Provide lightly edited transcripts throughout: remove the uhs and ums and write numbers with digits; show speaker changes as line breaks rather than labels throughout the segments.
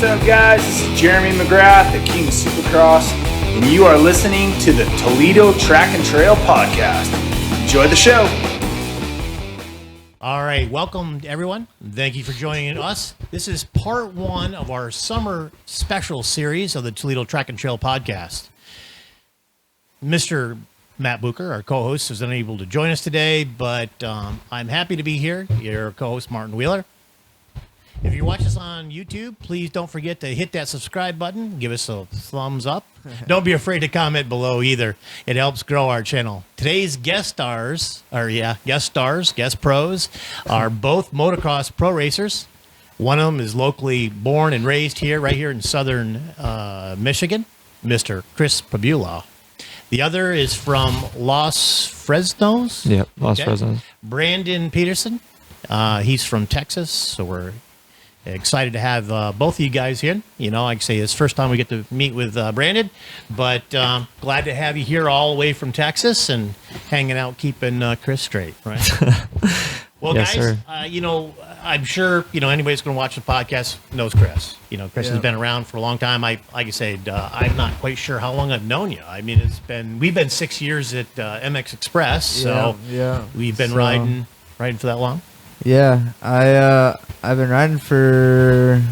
What's up, guys? This is Jeremy McGrath, the King of Supercross, and you are listening to the Toledo Track and Trail Podcast. Enjoy the show.
All right, welcome everyone. Thank you for joining us. This is part one of our summer special series of the Toledo Track and Trail Podcast. Mr. Matt Bucher, our co-host, is unable to join us today, but I'm happy to be here. Your co-host, Martin Wheeler. If you watch us on YouTube, please don't forget to hit that subscribe button. Give us a thumbs up. Don't be afraid to comment below either. It helps grow our channel. Today's guest pros, are both motocross pro racers. One of them is locally born and raised here, right here in southern Michigan, Mr. Cris Prebula. The other is from Los Fresnos.
Yep, Los Fresnos.
Brandon Pederson. He's from Texas, so we're excited to have both of you guys here. You know, like I say, it's the first time we get to meet with Brandon, but glad to have you here all the way from Texas and hanging out, keeping Cris straight, right? Well,
yes,
guys,
sir.
you know, I'm sure, you know, anybody that's going to watch the podcast knows Cris. You know, Cris has been around for a long time. Like I said, I'm not quite sure how long I've known you. I mean, we've been 6 years at MX Express, so we've been riding for that long.
Yeah, I've been riding for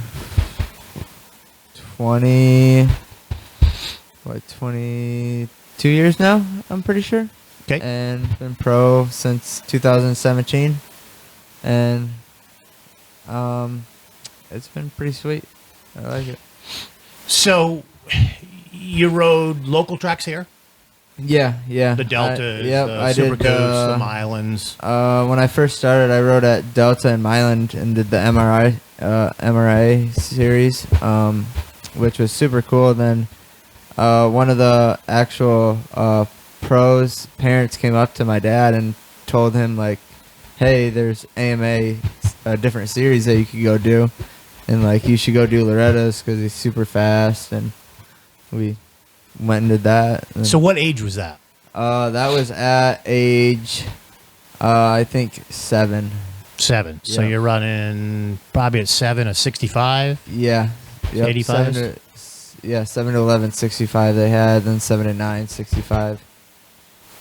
22 years now, I'm pretty sure.
Okay.
And been pro since 2017. And it's been pretty sweet. I like it.
So you rode local tracks here?
Yeah.
The Deltas,
I
Super
did
Coast, the Mylands.
When I first started, I rode at Delta and Myland and did the MRA series, which was super cool. Then one of the actual pros' parents came up to my dad and told him, like, hey, there's AMA, a different series that you could go do, and like you should go do Loretta's because he's super fast. And we went and did that.
So what age was that?
That was at age, I think 7.
7. So
Yeah.
you're running probably at 7 a 65.
Yeah. Yep.
85s?
7 to 11, 65 they had, then 7 to 9, 65.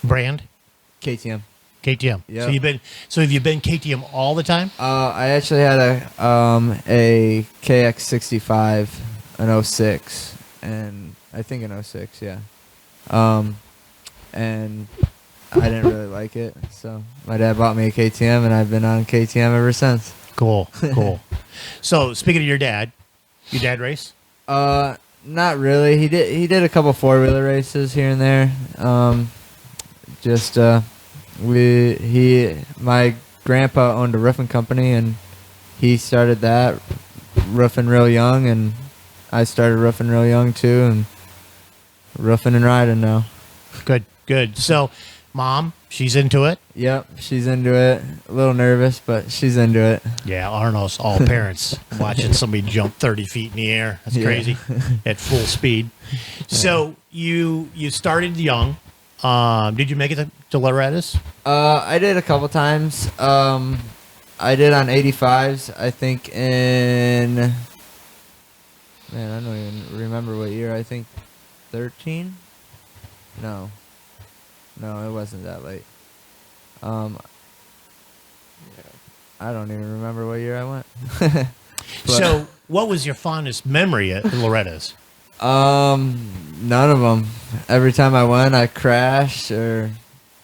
Brand?
KTM.
KTM.
Yep.
So have you been KTM all the time?
I actually had a KX65, an 06, and I think an 06, yeah. And I didn't really like it, so my dad bought me a KTM, and I've been on KTM ever since.
Cool. So speaking of your dad race?
Not really. He did a couple 4-wheeler races here and there. My grandpa owned a roofing company, and he started that roofing real young, and I started roofing real young too, and roofing and riding now.
Good. So mom, she's into it?
Yep, she's into it. A little nervous, but she's into it.
Yeah, aren't us all parents watching somebody jump 30 feet in the air? That's crazy at full speed. So you started young. Did you make it to Loretta's?
I did a couple times. I did on 85s, I think in... Man, I don't even remember what year. I think 13? No, it wasn't that late. I don't even remember what year I went.
So what was your fondest memory at Loretta's?
None of them. Every time I went, I crashed or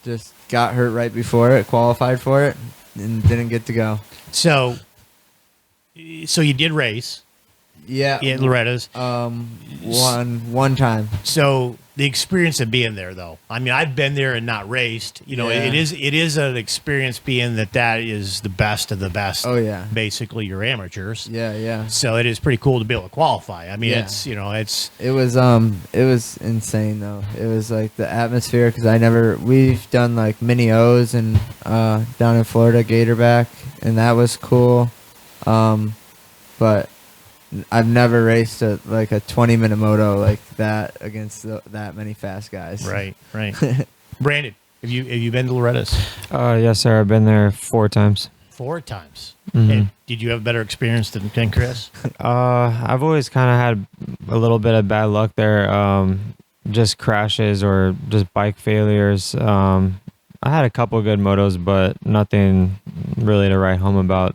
just got hurt right before it, qualified for it, and didn't get to go.
So you did race?
Yeah.
At Loretta's?
One time.
So the experience of being there, though. I mean, I've been there and not raced. You know, it is an experience being that is the best of the best.
Oh, yeah.
Basically, your amateurs.
Yeah.
So it is pretty cool to be able to qualify. I mean,
Yeah.
It
was insane though. It was like the atmosphere because we've done like mini O's and down in Florida, Gatorback, and that was cool. But I've never raced a 20-minute moto like that against that many fast guys.
Right. Brandon, have you been to Loretta's?
Yes, sir. I've been there 4 times.
4 times.
Mm-hmm.
And did you have a better experience than Cris?
I've always kind of had a little bit of bad luck there. Just crashes or just bike failures. I had a couple good motos, but nothing really to write home about.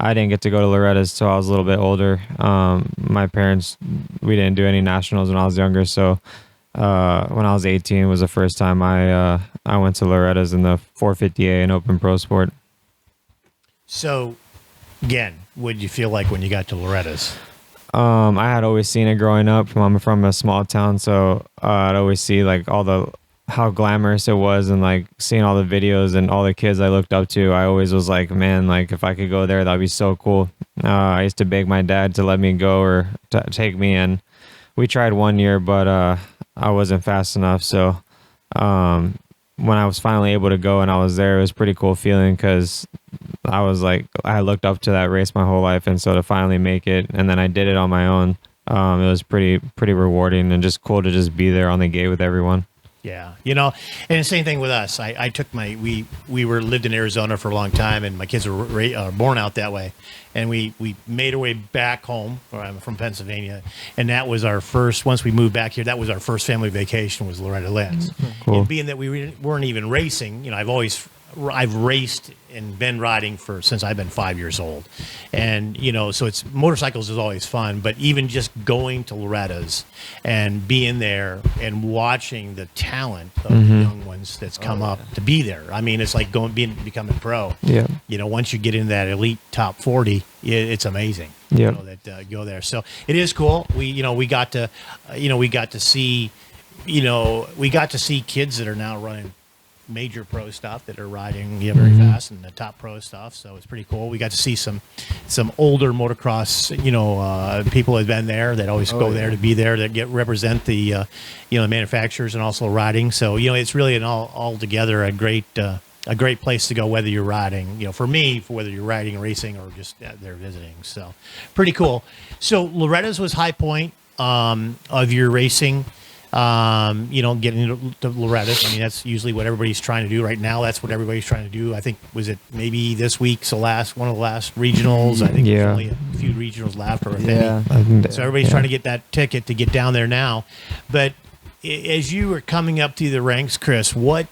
I didn't get to go to Loretta's till I was a little bit older. My parents, we didn't do any nationals when I was younger, so when I was 18 was the first time I went to Loretta's in the 450A in Open Pro Sport.
So, again, what did you feel like when you got to Loretta's?
I had always seen it growing up. I'm from a small town, so I'd always see like how glamorous it was, and like seeing all the videos and all the kids I looked up to. I always was like, man, like if I could go there, that'd be so cool. I used to beg my dad to let me go or to take me, and we tried one year, but I wasn't fast enough. So when I was finally able to go and I was there, it was a pretty cool feeling because I was like, I looked up to that race my whole life, and so to finally make it, and then I did it on my own. It was pretty rewarding and just cool to just be there on the gate with everyone.
Yeah, and the same thing with us. I took we lived in Arizona for a long time, and my kids were born out that way, and we made our way back home. I'm from Pennsylvania, and that was our first. Once we moved back here, that was our first family vacation. Was Loretta Lynn's.
Cool.
And being that we weren't even racing, I've raced and been riding since I've been 5 years old, and so it's motorcycles is always fun. But even just going to Loretta's and being there and watching the talent of the young ones that's come up to be there. I mean, it's like becoming pro.
Yeah.
Once you get in that elite top 40, it's amazing.
Yeah.
That go there. So it is cool. We got to see kids that are now running major pro stuff that are riding very fast and the top pro stuff, so it's pretty cool. We got to see some older motocross people have been there that always go there to be there to represent the manufacturers and also riding. So it's really an all together a great place to go, whether you're riding, for whether you're riding, racing, or just there visiting. So pretty cool. So Loretta's was high point of your racing. Getting to Loretta's. I mean, that's usually what everybody's trying to do right now. That's what everybody's trying to do. I think, was it maybe this week's one of the last regionals? I think there's only a few regionals left, or if any. So everybody's trying to get that ticket to get down there now. But as you were coming up through the ranks, Cris, what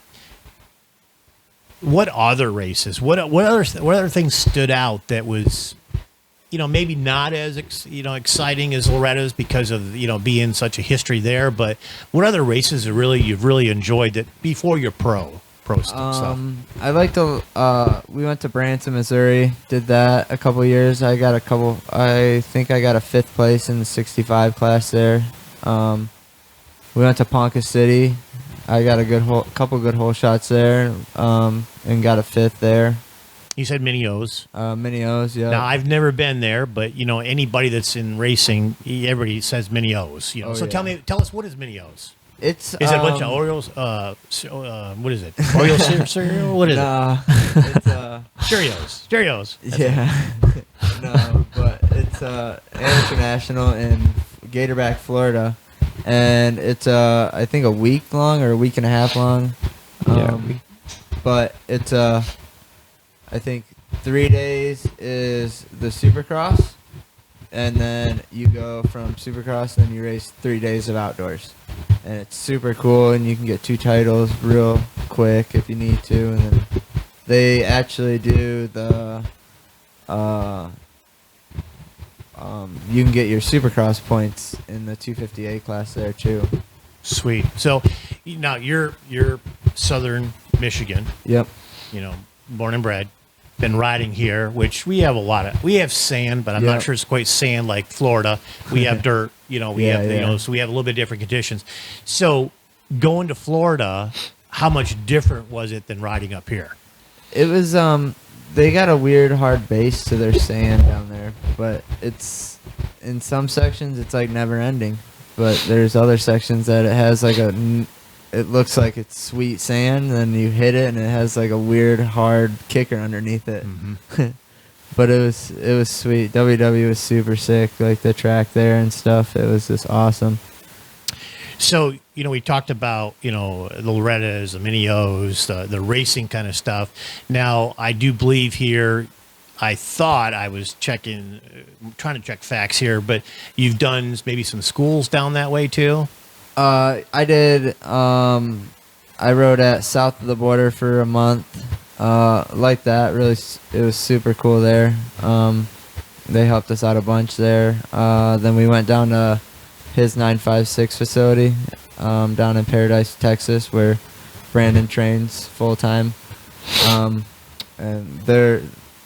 other races, what other things stood out that was maybe not as exciting as Loretta's because of being such a history there, but what other races you've really enjoyed that before your pro stuff?
I like we went to Branson, Missouri, did that a couple years. I think I got a 5th place in the 65 class there. We went to Ponca City. I got a couple good hole shots there, and got a 5th there.
You said Mini O's.
Mini O's, yeah.
Now, I've never been there, but, anybody that's in racing, everybody says Mini O's. So tell us, what is Mini O's?
Is
it a bunch of Oreos? What is it? Oreo cereal? What is it?
It's
Cheerios.
Yeah. No, but it's international in Gatorback, Florida, and it's I think a week long or a week and a half long. But it's I think 3 days is the Supercross, and then you go from Supercross and then you race 3 days of outdoors. And it's super cool, and you can get 2 titles real quick if you need to. And then they actually do the you can get your Supercross points in the 250A class there too.
Sweet. So now you're Southern Michigan.
Yep.
Born and bred. Been riding here, which we have sand, but I'm not sure it's quite sand like Florida. We have dirt, so we have a little bit different conditions. So going to Florida, how much different was it than riding up here?
It was they got a weird hard base to their sand down there, but it's in some sections it's like never ending. But there's other sections that it has like it looks like it's sweet sand, and you hit it, and it has like a weird hard kicker underneath it. But it was sweet. WW was super sick, like the track there and stuff. It was just awesome.
So we talked about, the Lorettas, the Mini O's, the racing kind of stuff. Now, I do believe here, I thought I was trying to check facts here, but you've done maybe some schools down that way too?
I did. I rode at south of the border for a month. Like that, really, it was super cool there. They helped us out a bunch there. Then we went down to his 956 facility down in Paradise, Texas, where Brandon trains full time. And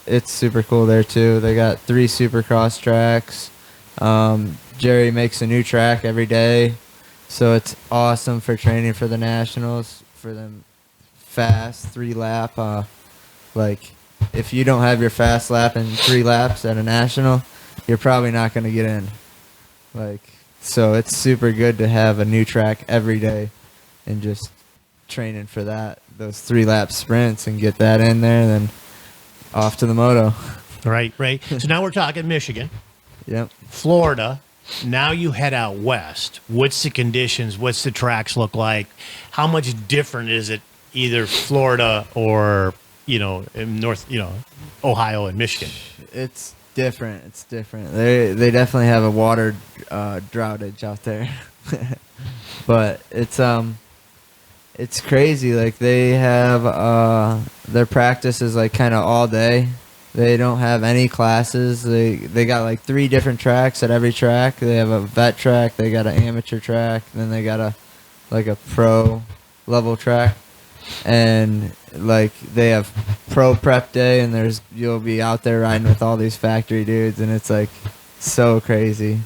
it's super cool there too. They got 3 supercross tracks. Jerry makes a new track every day, so it's awesome for training for the nationals, for them fast 3-lap. Like, if you don't have your fast lap in 3 laps at a national, you're probably not going to get in. Like, so it's super good to have a new track every day and just training for those 3-lap sprints and get that in there, and then off to the moto.
Right. So now we're talking Michigan.
Yep.
Florida. Now you head out west. What's the conditions? What's the tracks look like? How much different is it, either Florida or in North, Ohio and Michigan?
It's different. They definitely have a water droughtage out there, but it's crazy. Like, they have their practice is like kind of all day. They don't have any classes. They got like 3 different tracks at every track. They have a vet track, they got an amateur track, and then they got a pro level track. And like, they have pro prep day, and you'll be out there riding with all these factory dudes, and it's like so crazy.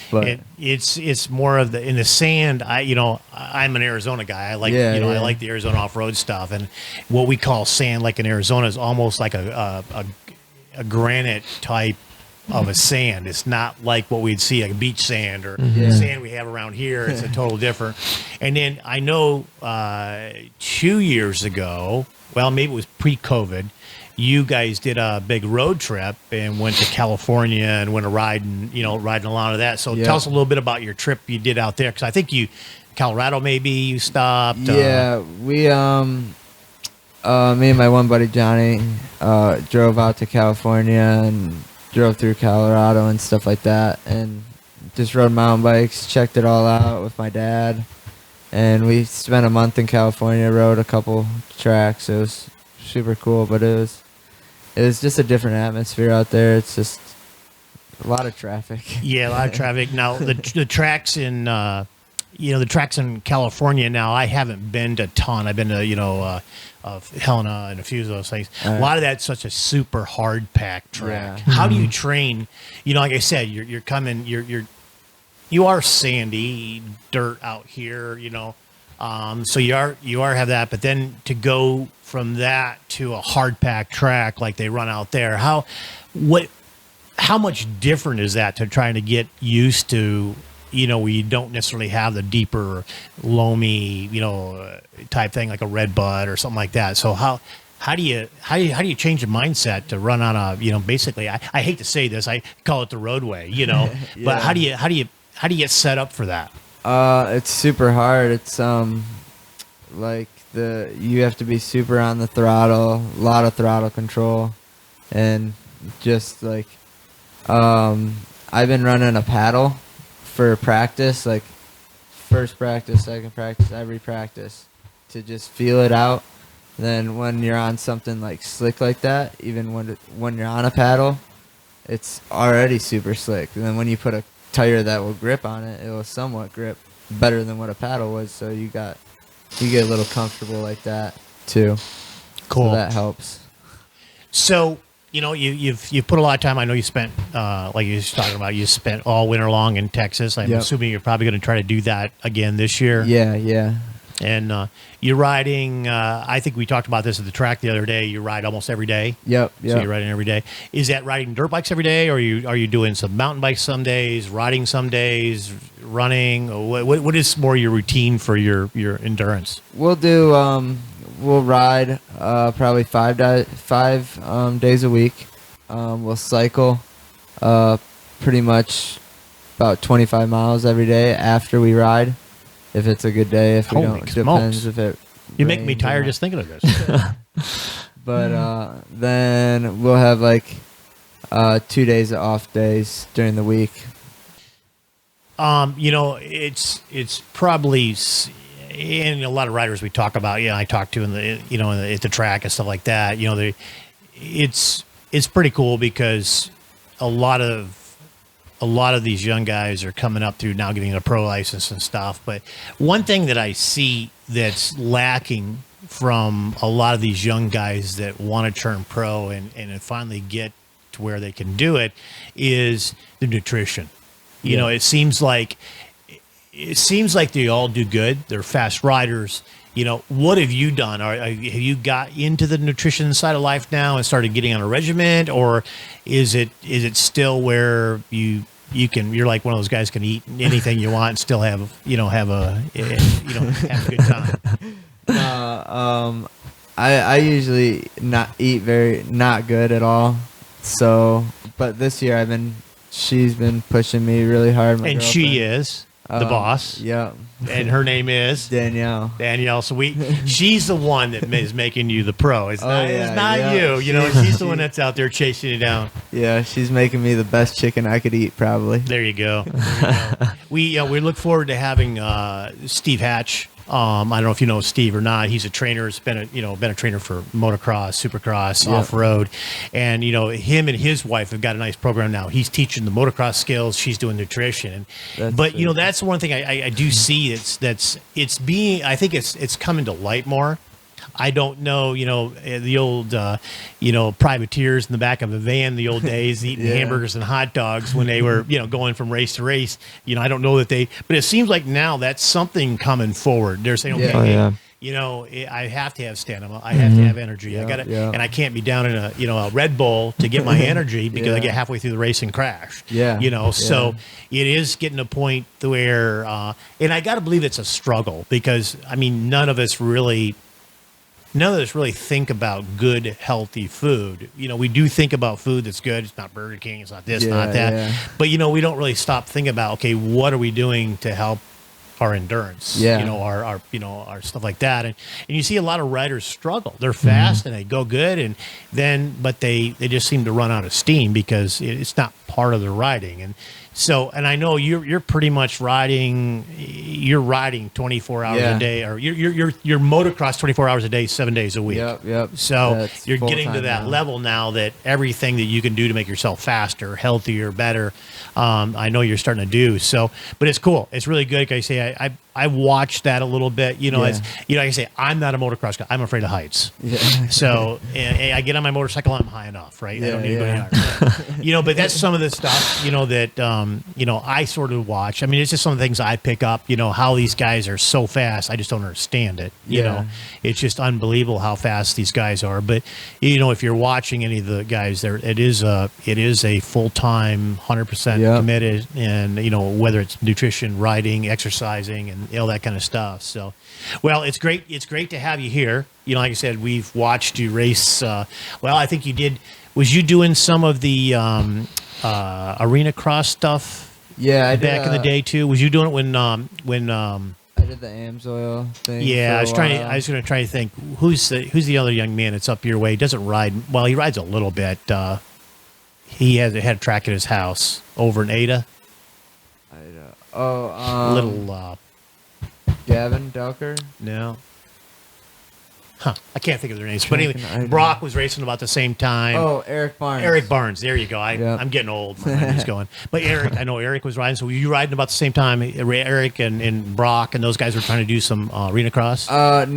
But
it's more of in the sand. I'm an Arizona guy. I like I like the Arizona off-road stuff, and what we call sand, like in Arizona, is almost like a granite type of a sand. It's not like what we'd see, like beach sand or sand we have around here. It's a total different. And then I know 2 years ago, well, maybe it was pre-COVID, you guys did a big road trip and went to California and went riding a lot of that. So tell us a little bit about your trip you did out there, because I think Colorado maybe you stopped.
Yeah, we me and my one buddy Johnny drove out to California and drove through Colorado and stuff like that, and just rode mountain bikes, checked it all out with my dad, and we spent a month in California, rode a couple tracks. It was super cool, but it was just a different atmosphere out there. It's just a lot of traffic. Yeah,
a lot of traffic. Now the tracks in the tracks in California. Now I haven't been to a ton. I've been to Helena and a few of those things. A lot of that's such a super hard packed track. Yeah. How do you train? Like I said, you're coming. You are sandy dirt out here. So you are have that, but then to go from that to a hard packed track like they run out there, how much different is that to trying to get used to, where you don't necessarily have the deeper loamy, type thing like a red bud or something like that. So how do you change your mindset to run on a, basically, I hate to say this, I call it the roadway, yeah. But how do you get set up for that?
It's super hard. It's like you have to be super on the throttle, a lot of throttle control, and just like I've been running a paddle for practice, like first practice, second practice, every practice, to just feel it out. Then when you're on something like slick like that, even when you're on a paddle, it's already super slick. And then when you put a tire that will grip on it, it will somewhat grip better than what a paddle was. So you get a little comfortable like that too.
Cool.
So that helps.
So you've put a lot of time. I know you spent like you were talking about. You spent all winter long in Texas. I'm assuming you're probably going to try to do that again this year.
Yeah.
And you're riding. I think we talked about this at the track the other day. You ride almost every day.
Yep.
So you're riding every day. Is that riding dirt bikes every day, or are you doing some mountain bikes some days, riding some days, running? What is more your routine for your endurance?
We'll do. We'll ride probably 5 days a week. We'll cycle pretty much about 25 miles every day after we ride. if it's a good day. If we
Holy
don't,
smokes.
depends if it.
You make me
rains or
tired
not.
just thinking of this.
But then we'll have like 2 days of off days during the week.
It's probably, and a lot of riders we talk about, I talk to at the track and stuff like that. It's pretty cool because a lot of these young guys are coming up through now getting a pro license and stuff. But one thing that I see that's lacking from a lot of these young guys that want to turn pro and finally get to where they can do it is the nutrition. It seems like they all do good. They're fast riders. What have you done? Have you got into the nutrition side of life now and started getting on a regimen, or is it still where you're like one of those guys can eat anything you want and still have a good time?
I usually not good at all. So, but this year she's been pushing me really hard.
And she is the boss.
Yeah.
And her name is
Danielle.
So she's the one that is making you the pro. It's not you. She's the one that's out there chasing you down.
Yeah, she's making me the best chicken I could eat, probably.
There you go. We look forward to having Steve Hatch. I don't know if you know Steve or not. He's a trainer. He's been a trainer for motocross, supercross, off-road, and him and his wife have got a nice program now. He's teaching the motocross skills. She's doing nutrition. But that's one thing I do see. I think it's coming to light more. I don't know, the old, privateers in the back of a van in the old days eating hamburgers and hot dogs when they were, going from race to race. I don't know that but it seems like now that's something coming forward. They're saying, okay, I have to have stamina. I have to have energy. I got to, and I can't be down in a Red Bull to get my energy because I get halfway through the race and crash. So it is getting a point where, and I got to believe it's a struggle because none of us really think about good, healthy food. We do think about food that's good. It's not Burger King. It's not this, not that. Yeah. But, we don't really stop thinking about, okay, what are we doing to help our endurance? Our stuff like that. And you see a lot of riders struggle. They're fast and they go good, but they just seem to run out of steam because it's not part of their riding. And I know you're pretty much riding 24 hours a day, or you're motocross 24 hours a day, 7 days a week.
Yep.
So
that's
you're getting to that level now that everything that you can do to make yourself faster, healthier, better, I know you're starting to do. So, but it's cool. It's really good. Like I say, I watched that a little bit, as like I say, I'm not a motocross guy. I'm afraid of heights. Yeah. So I get on my motorcycle, I'm high enough, right? I don't need to go any higher. But that's some of the stuff, that, I sort of watch. It's just some of the things I pick up, how these guys are so fast. I just don't understand it. It's just unbelievable how fast these guys are. But, if you're watching any of the guys there, it is a full-time, 100% committed, and, whether it's nutrition, riding, exercising, and all that kind of stuff. So, well, it's great. It's great to have you here. Like I said, we've watched you race. I think you did. Was you doing some of the arena cross stuff? Yeah, I did, back in the day too. Was you doing it when? I
did the AMSoil thing.
Yeah, I was going to try to think who's the other young man that's up your way. He doesn't ride. Well, he rides a little bit. He had a track at his house over in Ada. Little.
Gavin Delker?
No. I can't think of their names. But anyway, Brock was racing about the same time.
Oh, Eric Barnes.
Eric Barnes. There you go. I'm getting old. My memory's going. But Eric, I know Eric was riding. So were you riding about the same time? Eric and Brock and those guys were trying to do some arena cross?
I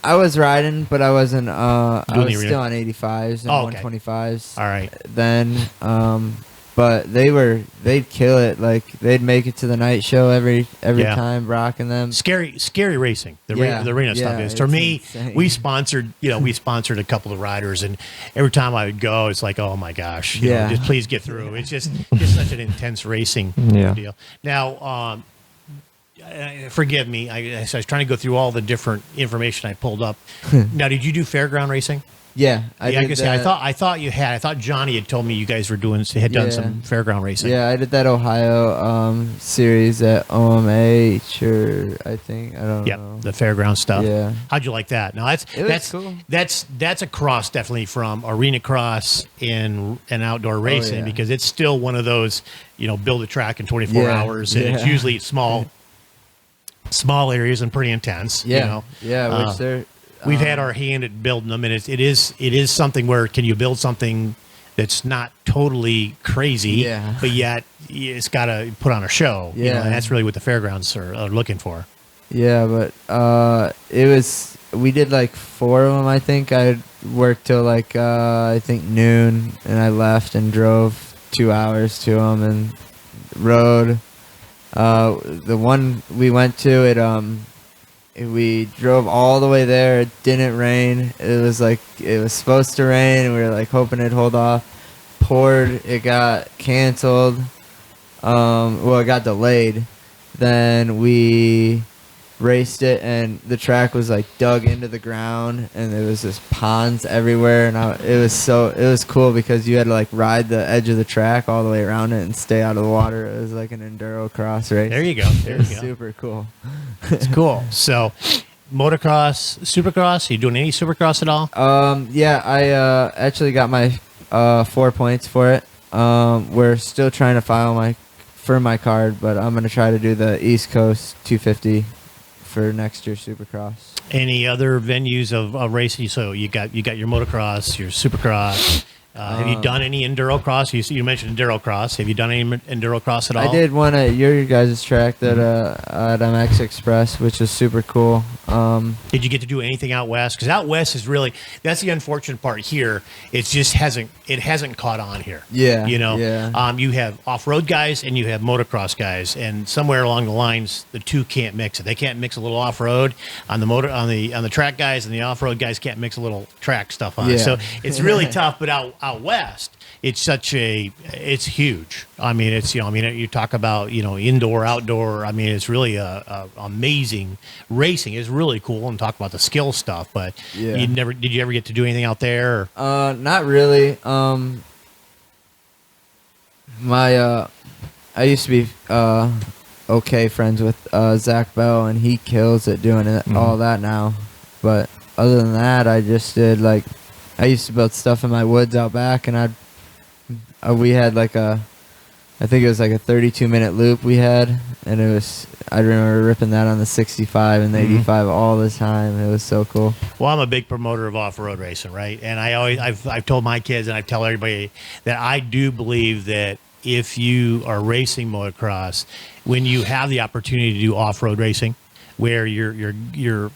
was riding, but I wasn't. I was still on 85s and 125s.
All right.
Then, but they'd kill it. Like they'd make it to the night show every time, Brock and them.
Scary racing. The arena stuff is. For me, insane. we sponsored a couple of riders, and every time I would go, it's like, oh my gosh, just please get through. It's just such an intense racing deal. Now, forgive me. I was trying to go through all the different information I pulled up. Now, did you do fairground racing?
Yeah,
I
did that.
I thought you had. I thought Johnny had told me you guys were done some fairground racing.
Yeah, I did that Ohio series at OMA. Sure, I think I don't know.
The fairground stuff.
Yeah.
How'd you like that? Now that's
cool.
That's a cross definitely from arena cross and outdoor racing because it's still one of those build a track in 24 hours and it's usually small areas and pretty intense.
Yeah, which they're.
We've had our hand at building them, and it is something where can you build something that's not totally crazy, but yet it's got to put on a show.
Yeah,
and that's really what the fairgrounds are looking for.
Yeah, but we did like 4 of them. I think I worked till like I think noon, and I left and drove 2 hours to them and rode. The one we went to, we drove all the way there. It didn't rain. It was supposed to rain, and we were like hoping it'd hold off. Poured. It got canceled. It got delayed. Then we raced it, and the track was like dug into the ground, and there was just ponds everywhere. And it was cool because you had to like ride the edge of the track all the way around it and stay out of the water. It was like an enduro cross race.
There you go.
Super cool.
It's cool. So, motocross, supercross. Are you doing any supercross at all?
Yeah, I actually got my 4 points for it. We're still trying to file for my card, but I'm gonna try to do the East Coast 250 for next year's Supercross.
Any other venues of racing? So you got your motocross, your supercross. Have you done any enduro cross? You mentioned enduro cross. Have you done any enduro cross at all?
I did one at your guys' track at MX Express, which was super cool.
Did you get to do anything out west? Because out west is really that's the unfortunate part here. It just hasn't caught on here.
Yeah,
you have off-road guys and you have motocross guys, and somewhere along the lines, the two can't mix it. They can't mix a little off-road on the track guys, and the off-road guys can't mix a little track stuff on it. So it's really tough. But out west, it's huge. I mean, you talk about indoor, outdoor. I mean, it's really amazing racing. It's really cool, and talk about the skill stuff. But did you ever get to do anything out there?
Not really. I used to be okay friends with Zach Bell, and he kills at doing all that now. But other than that, I just did I used to build stuff in my woods out back, and we had I think it was like a 32-minute loop we had, and I remember ripping that on the 65 and the 85 all the time. It was so cool.
Well, I'm a big promoter of off-road racing, right? And I've told my kids, and I tell everybody that I do believe that if you are racing motocross, when you have the opportunity to do off-road racing, where you're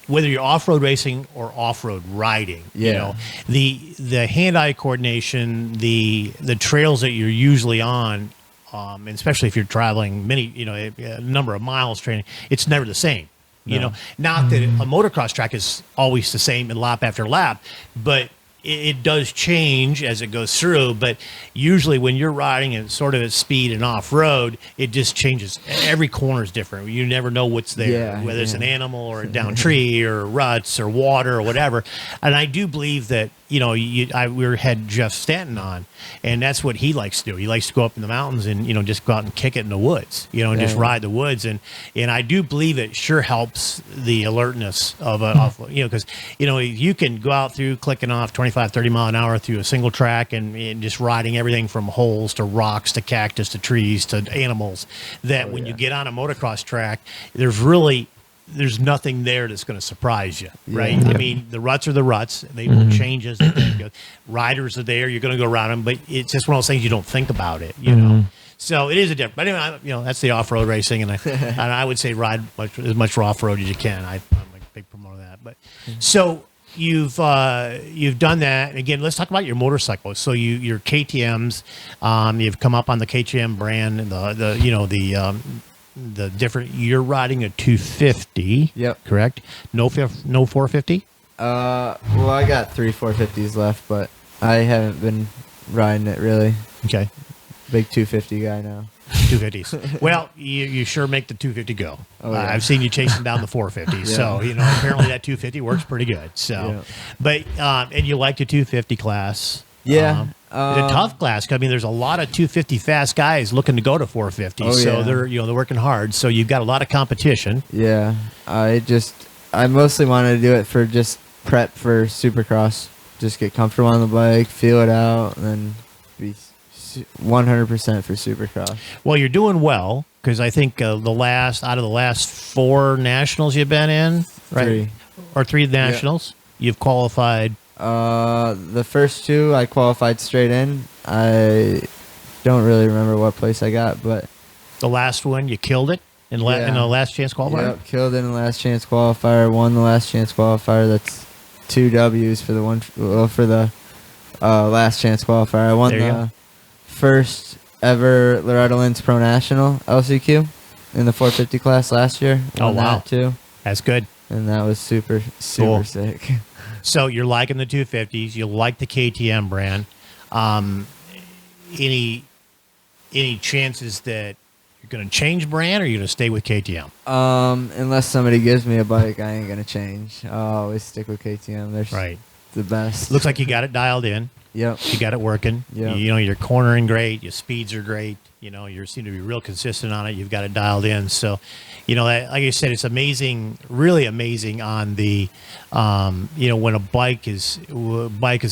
whether you're off-road racing or off-road riding, the hand-eye coordination, the trails that you're usually on, and especially if you're traveling a number of miles training, it's never the same. Not that a motocross track is always the same in lap after lap, but it does change as it goes through. But usually when you're riding at sort of at speed and off-road, it just changes. Every corner is different. You never know what's there, whether it's an animal or a down tree or ruts or water or whatever. And I do believe that we had Jeff Stanton on, and that's what he likes to do. He likes to go up in the mountains and just go out and kick it in the woods, and just ride the woods. And I do believe it sure helps the alertness of because you can go out through clicking off 25, 30 mile an hour through a single track and just riding everything from holes to rocks to cactus to trees to animals. That when you get on a motocross track, there's nothing there that's going to surprise you, right? I mean, the ruts are the ruts. They will change as they go. Riders are there. You're going to go around them, but it's just one of those things you don't think about it, So it is a different. But anyway, that's the off-road racing, and I would say ride as much off-road as you can. I'm a big promoter of that. But so you've done that. And again, let's talk about your motorcycles. So your KTM's, you've come up on the KTM brand, and the different. You're riding a 250.
Yep.
Correct. No 450.
Well, I got 3 450s left, but I haven't been riding it really.
Okay.
Big 250 guy now.
250s. Well, you sure make the 250 go.
Oh, yeah.
I've seen you chasing down the 450s.
Yeah.
So, apparently that 250 works pretty good. So,
Yeah.
but, and you like the 250 class.
Yeah.
It's a tough class. I mean, there's a lot of 250 fast guys looking to go to 450.
Oh,
so
yeah.
they're working hard. So you've got a lot of competition.
Yeah. I mostly wanted to do it for just prep for Supercross. Just get comfortable on the bike, feel it out, and then be 100% for Supercross.
Well, you're doing well because I think out of the last 4 nationals you've been in, right?
3.
Or 3 nationals, you've qualified.
The first 2 I qualified straight in. I don't really remember what place I got, but
The last one, you killed it in the last chance qualifier.
yep, killed it in the last chance qualifier. Won the last chance qualifier. That's 2 W's for the last chance qualifier. I won
There you go.
the first ever Loretta Lynn's Pro National LCQ in the 450 class last year.
Oh,
Won
wow.
that too,
That's good.
and that was super
Cool.
sick.
So you're liking the 250s. You like the KTM brand. Any chances that you're going to change brand, or you're going to stay with KTM?
Unless somebody gives me a bike, I ain't gonna change. I'll always stick with KTM. They're
Right.
the best.
Looks like you got it dialed in.
Yep.
You got it working.
Yeah.
You're cornering great. Your speeds are great. You seem to be real consistent on it. You've got it dialed in. So, like I said, it's amazing, really amazing on the, when a bike is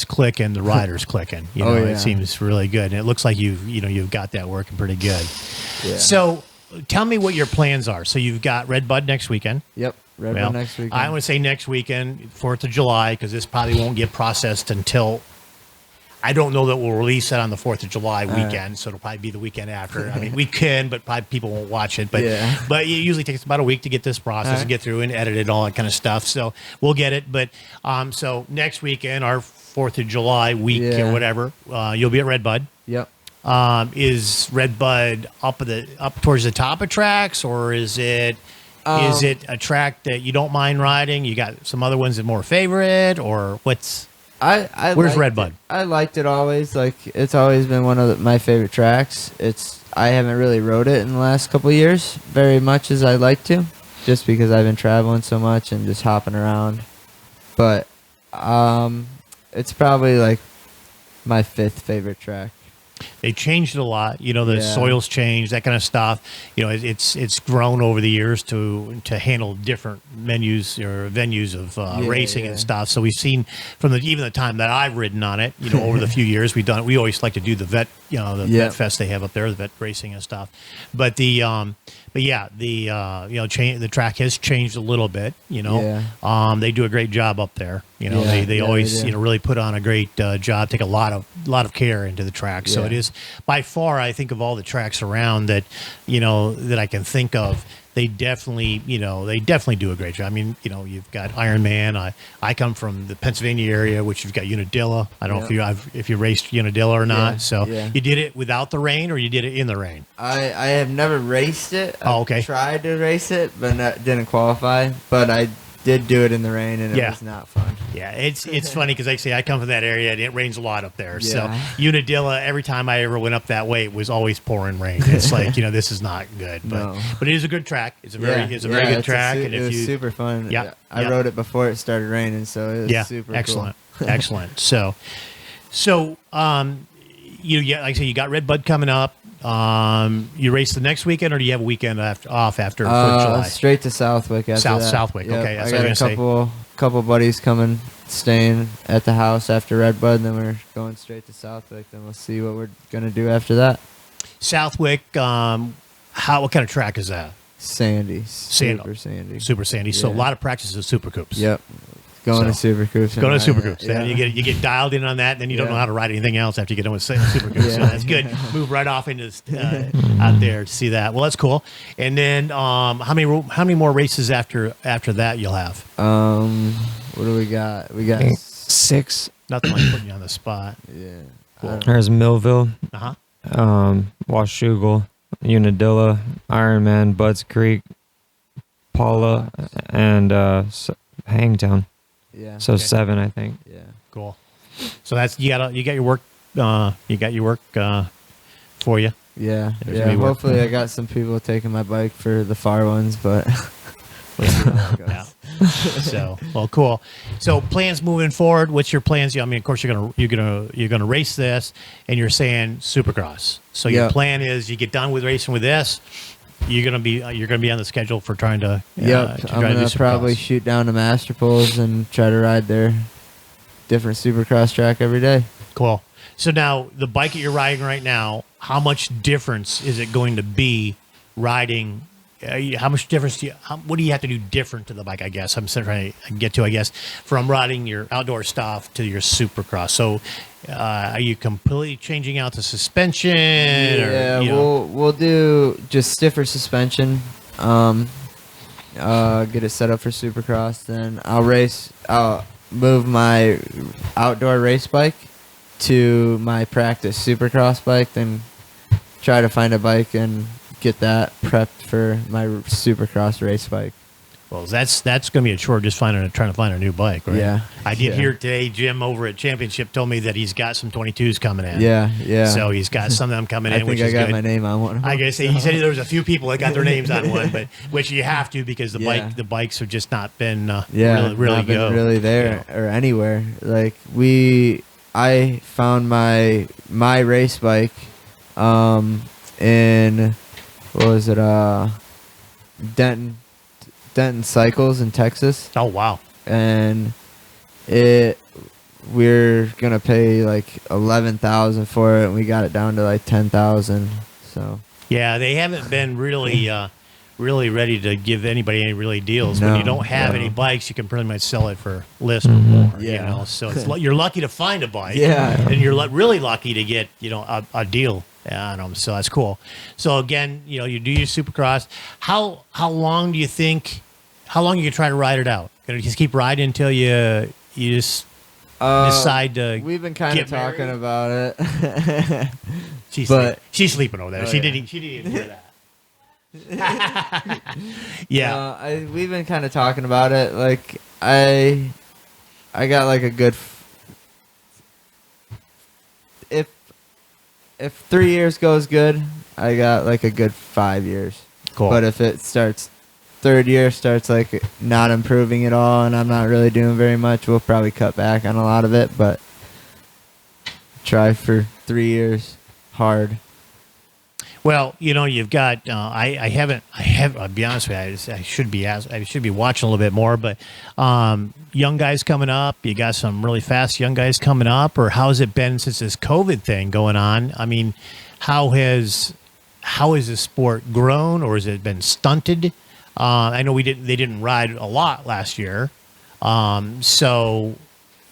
clicking, the rider's clicking.
Oh, yeah.
It seems really good. And it looks like you've got that working pretty good.
Yeah.
So tell me what your plans are. So you've got Red Bud next weekend.
Yep. Red Bull next weekend.
I would say next weekend, 4th of July, because this probably won't get processed until, I don't know that we'll release it on the 4th of July weekend, so it'll probably be the weekend after. I mean, we can, but probably people won't watch it. But
Yeah.
but it usually takes about a week to get this processed and get through and edit it, all that kind of stuff. So we'll get it. But so next weekend, our 4th of July week or
Yeah.
whatever, you'll be at Red Bud.
Yep.
Is Red Bud up towards the top of tracks, or is it a track that you don't mind riding? You got some other ones that more favorite, or what's?
I
Where's
liked
Red
it.
Bud?
I liked it always. Like, it's always been one of my favorite tracks. I haven't really rode it in the last couple of years very much as I'd like to, just because I've been traveling so much and just hopping around. But it's probably like my 5th favorite track.
They changed it a lot. The
Yeah.
soils changed, that kind of stuff. It's grown over the years to handle different menus or venues of racing and stuff. So we've seen from even the time that I've ridden on it, over the few years we've done. We always like to do the vet, vet fest they have up there, the vet racing and stuff. But the the track has changed a little bit. They do a great job up there. They always
they do.
really put on a great job, take a lot of care into the track. So it is by far, I think, of all the tracks around that that I can think of, they definitely do a great job. I mean, you've got Ironman. I come from the Pennsylvania area, which you've got Unadilla. I don't know if you raced Unadilla or not.
Yeah,
So
yeah.
you did it without the rain, or you did it in the rain?
I have never raced it.
Oh, okay.
I tried to race it, but didn't qualify. But I did do it in the rain, and it
Yeah.
was not fun.
Yeah, it's funny because, like I say, I come from that area and it rains a lot up there. So
Yeah.
Unadilla, every time I ever went up that way, it was always pouring rain. It's like, this is not good. But
No.
but it is a good track. It's a very good track. And
it
if
was
you
super fun.
Yeah,
I
yeah.
rode it before it started raining, so it was super
excellent,
cool.
excellent. So like I say, you got Red Bud coming up. You race the next weekend, or do you have a weekend off after 4th of July?
Straight to Southwick after that.
Southwick.
Yep.
Okay, that's
I
what I
got
was
a
gonna say.
couple buddies coming, staying at the house after Red Bud, and then we're going straight to Southwick. Then we'll see what we're gonna do after that.
Southwick. What kind of track is that?
Sandy. Super sandy.
Super sandy. So a
Yeah.
lot of practice of Super Coops.
Yep. Going to Super Coops.
Go to Super Coops.
Yeah.
You get dialed in on that, and then you don't
Yeah.
know how to ride anything else after you get done with Super Coops. So
Yeah.
that's good. Move right off into out there to see that. Well, that's cool. And then how many more races after that you'll have?
What do we got? We got
6.
Nothing like putting you on the spot.
Yeah.
Cool.
There's Millville,
Uh-huh.
Washougal, Unadilla, Ironman, Budds Creek, Paula, and Hangtown.
Yeah.
So
Okay.
7, I think.
Yeah.
Cool. So that's you got your work. You got your work for you.
Yeah,
There's
yeah.
gonna be work.
Hopefully, I got some people taking my bike for the far ones, but we'll see how it goes.
Yeah. So, well, cool. So, plans moving forward. What's your plans? I mean, of course, you're gonna race this, and you're saying Supercross. So your
Yep.
plan is you get done with racing with this, you're gonna be on the schedule for trying to.
Yep,
to
I'm
try to do
gonna probably
Supercross.
shoot down to Master Pools and try to ride their different Supercross track every day.
Cool. So now the bike that you're riding right now, how much difference is it going to be riding? How much difference what do you have to do different to the bike? I guess I'm still trying to get to. I guess from riding your outdoor stuff to your Supercross. So, are you completely changing out the suspension?
Yeah,
or, you know?
we'll do just stiffer suspension. Get it set up for Supercross. Then I'll move my outdoor race bike to my practice Supercross bike. Then try to find a bike and get that prepped for my Supercross race bike.
Well, that's going to be a chore just trying to find a new bike, right?
Yeah.
I did
Yeah.
hear today. Jim over at Championship told me that he's got some 22s coming in.
Yeah.
So he's got some of them coming
I
in,
think
which
I
is
got
good.
my name on one.
I guess he said there was a few people that got their names on one, but which you have to because
Yeah.
the bikes have just not been
Yeah,
really
not been
go.
really there or anywhere. Like I found my race bike, in what was it? Denton Cycles in Texas,
Oh wow!
and we're gonna pay like 11,000 for it, and we got it down to like 10,000. So
Yeah, they haven't been really really ready to give anybody any really deals. When
No,
you don't have
no.
any bikes, you can pretty much sell it for less or more.
Yeah.
You know, so you're lucky to find a bike.
Yeah.
and you're really lucky to get a deal on them. So that's cool. So again, you do your Supercross. How long do you think? How long you can try to ride it out? Gonna just keep riding until you just decide to.
we've been kind of
get married?
talking about it.
She's sleeping over there.
Oh,
She
yeah.
didn't even hear that. Yeah.
We've been kind of talking about it. Like I got like a good. If 3 years goes good, I got like a good 5 years.
Cool.
But if it third year starts like not improving at all, and I'm not really doing very much, we'll probably cut back on a lot of it. But try for 3 years hard.
Well, you've got. I'll be honest with you. I should be watching a little bit more. But young guys coming up. You got some really fast young guys coming up. Or how's it been since this COVID thing going on? I mean, how has the sport grown, or has it been stunted? I know they didn't ride a lot last year. So,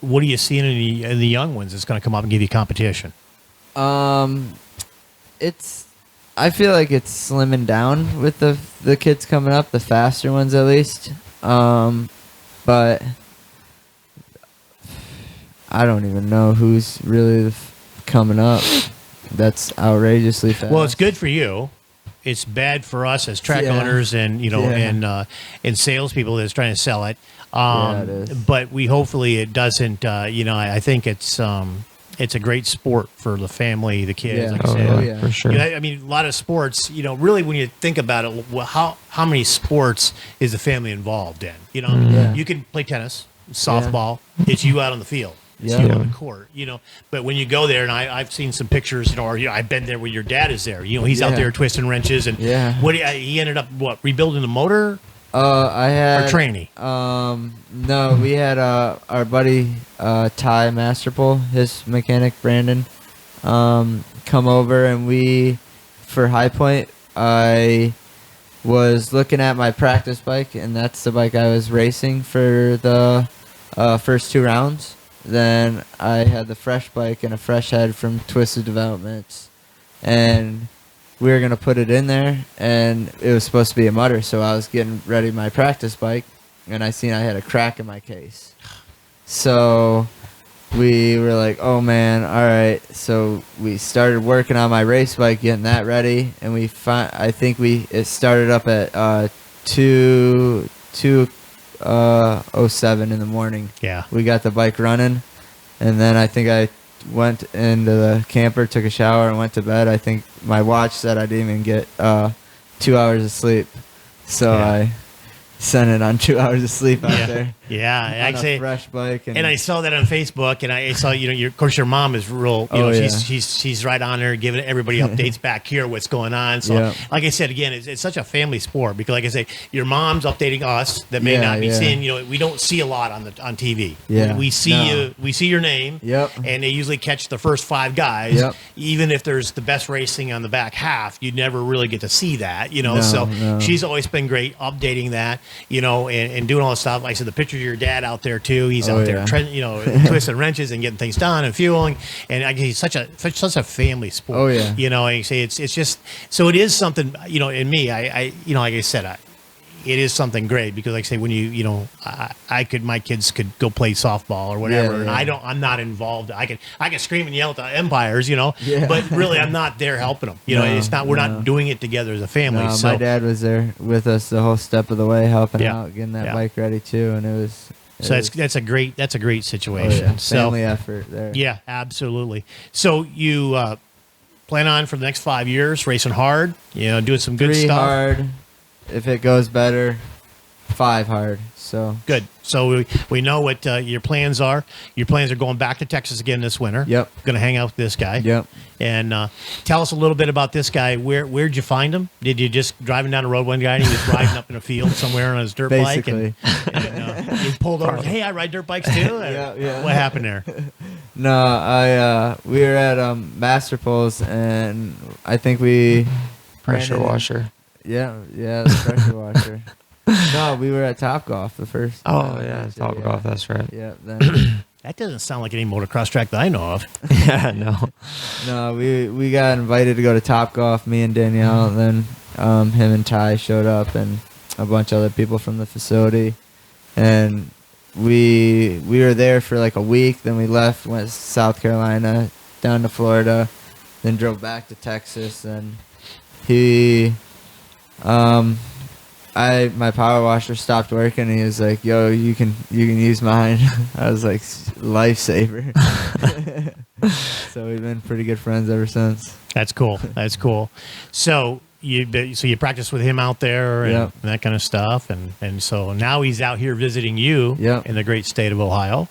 what are you seeing in the young ones that's going to come up and give you competition?
I feel like it's slimming down with the kids coming up, the faster ones at least. But I don't even know who's really coming up. That's outrageously fast.
Well, it's good for you. It's bad for us as track
Yeah.
owners and
Yeah.
and salespeople that's trying to sell it.
Yeah, it is.
But hopefully it doesn't. I think it's a great sport for the family, the kids.
Yeah.
Like I
Oh,
said.
yeah, for sure.
I mean, a lot of sports. Really, when you think about it, how many sports is the family involved in?
Yeah.
You can play tennis, softball. It's you out on the field. It's
Yeah.
you on the court. But when you go there, and I've seen some pictures, or I've been there where your dad is there. He's out
Yeah.
there twisting wrenches, and
Yeah.
he ended up rebuilding the motor
I had
or training.
No, we had our buddy Ty Masterpool, his mechanic Brandon, come over, and for High Point, I was looking at my practice bike, and that's the bike I was racing for the first 2 rounds. Then I had the fresh bike and a fresh head from Twisted Developments, and we were going to put it in there, and it was supposed to be a mutter, so I was getting ready my practice bike, and I seen I had a crack in my case. So we were like, oh man, all right. So we started working on my race bike, getting that ready, and it started up at 2:07 in the morning.
Yeah.
We got the bike running, and then I think went into the camper, took a shower, and went to bed. I think my watch said I didn't even get 2 hours of sleep, so I sent it on 2 hours of sleep out there.
Yeah,
on a fresh bike,
and I saw that on Facebook, and I saw of course your mom is real. She's right on there giving everybody updates back here what's going on. So like I said again, it's such a family sport because like I say, your mom's updating us that may not be seeing. We don't see a lot on TV.
Yeah,
we see we see your name.
Yep,
and they usually catch the first 5 guys.
Yep.
Even if there's the best racing on the back half, you never really get to see that. So she's always been great updating that. And doing all the stuff. Like I said, the pictures of your dad out there too. He's out there, twisting wrenches and getting things done and fueling. And he's such a family sport.
Oh yeah.
And you say it's just so it is something. In me, I like I said, it is something great because like I say when my kids could go play softball or whatever, and I'm not involved. I can scream and yell at the umpires, but really I'm not there helping them. It's not we're not doing it together as a family.
No,
so
my dad was there with us the whole step of the way, helping out, getting that bike ready too, and it was.
That's a great situation.
Family effort there.
Yeah, absolutely. So you plan on for the next 5 years racing hard, doing some good
3
stuff.
hard. If it goes better, 5 hard. So
good. So we know what your plans are. Your plans are going back to Texas again this winter.
Yep.
Going to hang out with this guy.
Yep.
And tell us a little bit about this guy. Where'd you find him? Did you just driving down the road one guy and he was riding up in a field somewhere on his dirt bike? And you pulled over. Hey, I ride dirt bikes too.
Yeah.
What happened there?
No, we were at Master Pulls and I think we
Pressure washer.
Yeah, the pressure washer. No, we were at Top Golf the first.
Oh yeah, Top Golf. That's right.
Yeah. Then
that doesn't sound like any motocross track that I know of.
Yeah, no.
No, we got invited to go to Top Golf. Me and Danielle, and then him and Ty showed up, and a bunch of other people from the facility, and we were there for like a week. Then we left, went to South Carolina, down to Florida, then drove back to Texas, and he. My power washer stopped working and he was like, yo, you can use mine. I was like, lifesaver. So we've been pretty good friends ever since.
That's cool. So you practice with him out there and that kind of stuff, and so now he's out here visiting you in the great state of Ohio.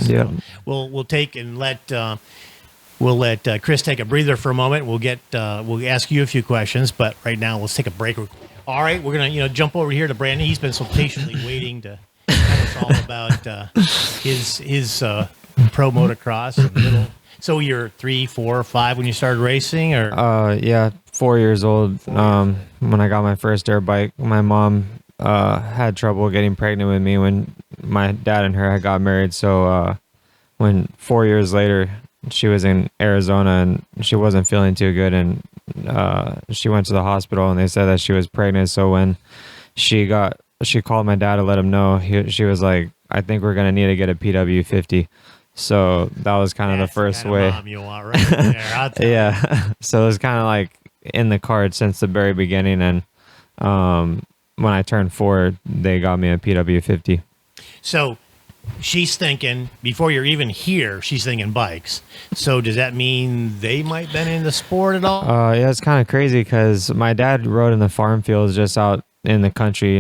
Yeah.
We'll take and let Cris take a breather for a moment. We'll ask you a few questions, but right now let's take a break. All right, we're gonna jump over here to Brandon. He's been so patiently waiting to tell us all about his pro motocross. So you're 3, 4, 5 when you started racing, or?
Yeah, 4 years old. When I got my first dirt bike, my mom had trouble getting pregnant with me when my dad and her had got married. So when 4 years later, she was in Arizona and she wasn't feeling too good, and she went to the hospital and they said that she was pregnant. So when she called my dad to let him know, she was like, I think we're gonna need to get a PW50. So that was kind of the first
kind
way.
Of mom you want right there.
Yeah. So it was kind of like in the cards since the very beginning, and when I turned 4, they got me a PW50.
So she's thinking, before you're even here, she's thinking bikes. So does that mean they might have been in the sport at all?
Yeah, it's kind of crazy because my dad rode in the farm fields just out in the country,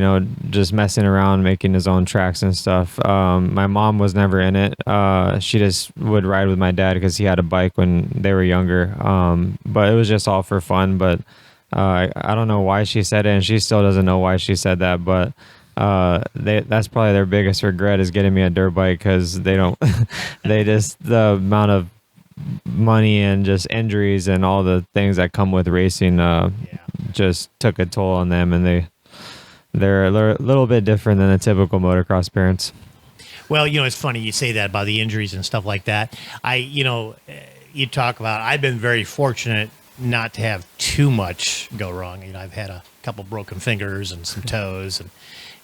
just messing around, making his own tracks and stuff. My mom was never in it. She just would ride with my dad because he had a bike when they were younger. But it was just all for fun. But I don't know why she said it, and she still doesn't know why she said that. But that's probably their biggest regret, is getting me a dirt bike, because they don't the amount of money and just injuries and all the things that come with racing just took a toll on them, and they're a little bit different than the typical motocross parents.
Well, it's funny you say that about the injuries and stuff like that. You talk about, I've been very fortunate not to have too much go wrong. I've had a couple broken fingers and some toes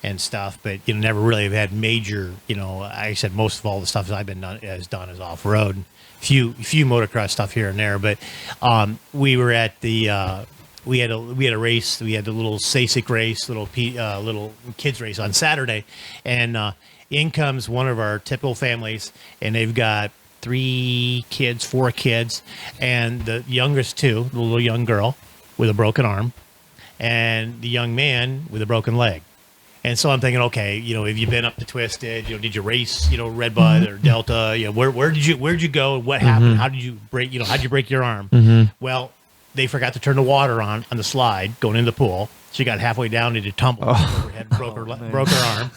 and stuff, but never really have had major. I said most of all the stuff that I've been done is off-road. Few motocross stuff here and there, but we were at the we had a race. We had the little SASIC race, little kids race on Saturday, and in comes one of our typical families, and they've got 4 kids, and the youngest two, the little young girl with a broken arm, and the young man with a broken leg. And so I'm thinking, okay, have you been up to Twisted? Did you race, Redbud or Delta? Where did you go? What happened? How did you break? How'd you break your arm? Well, they forgot to turn the water on the slide going into the pool. She got halfway down and it tumbled overhead, broke her arm.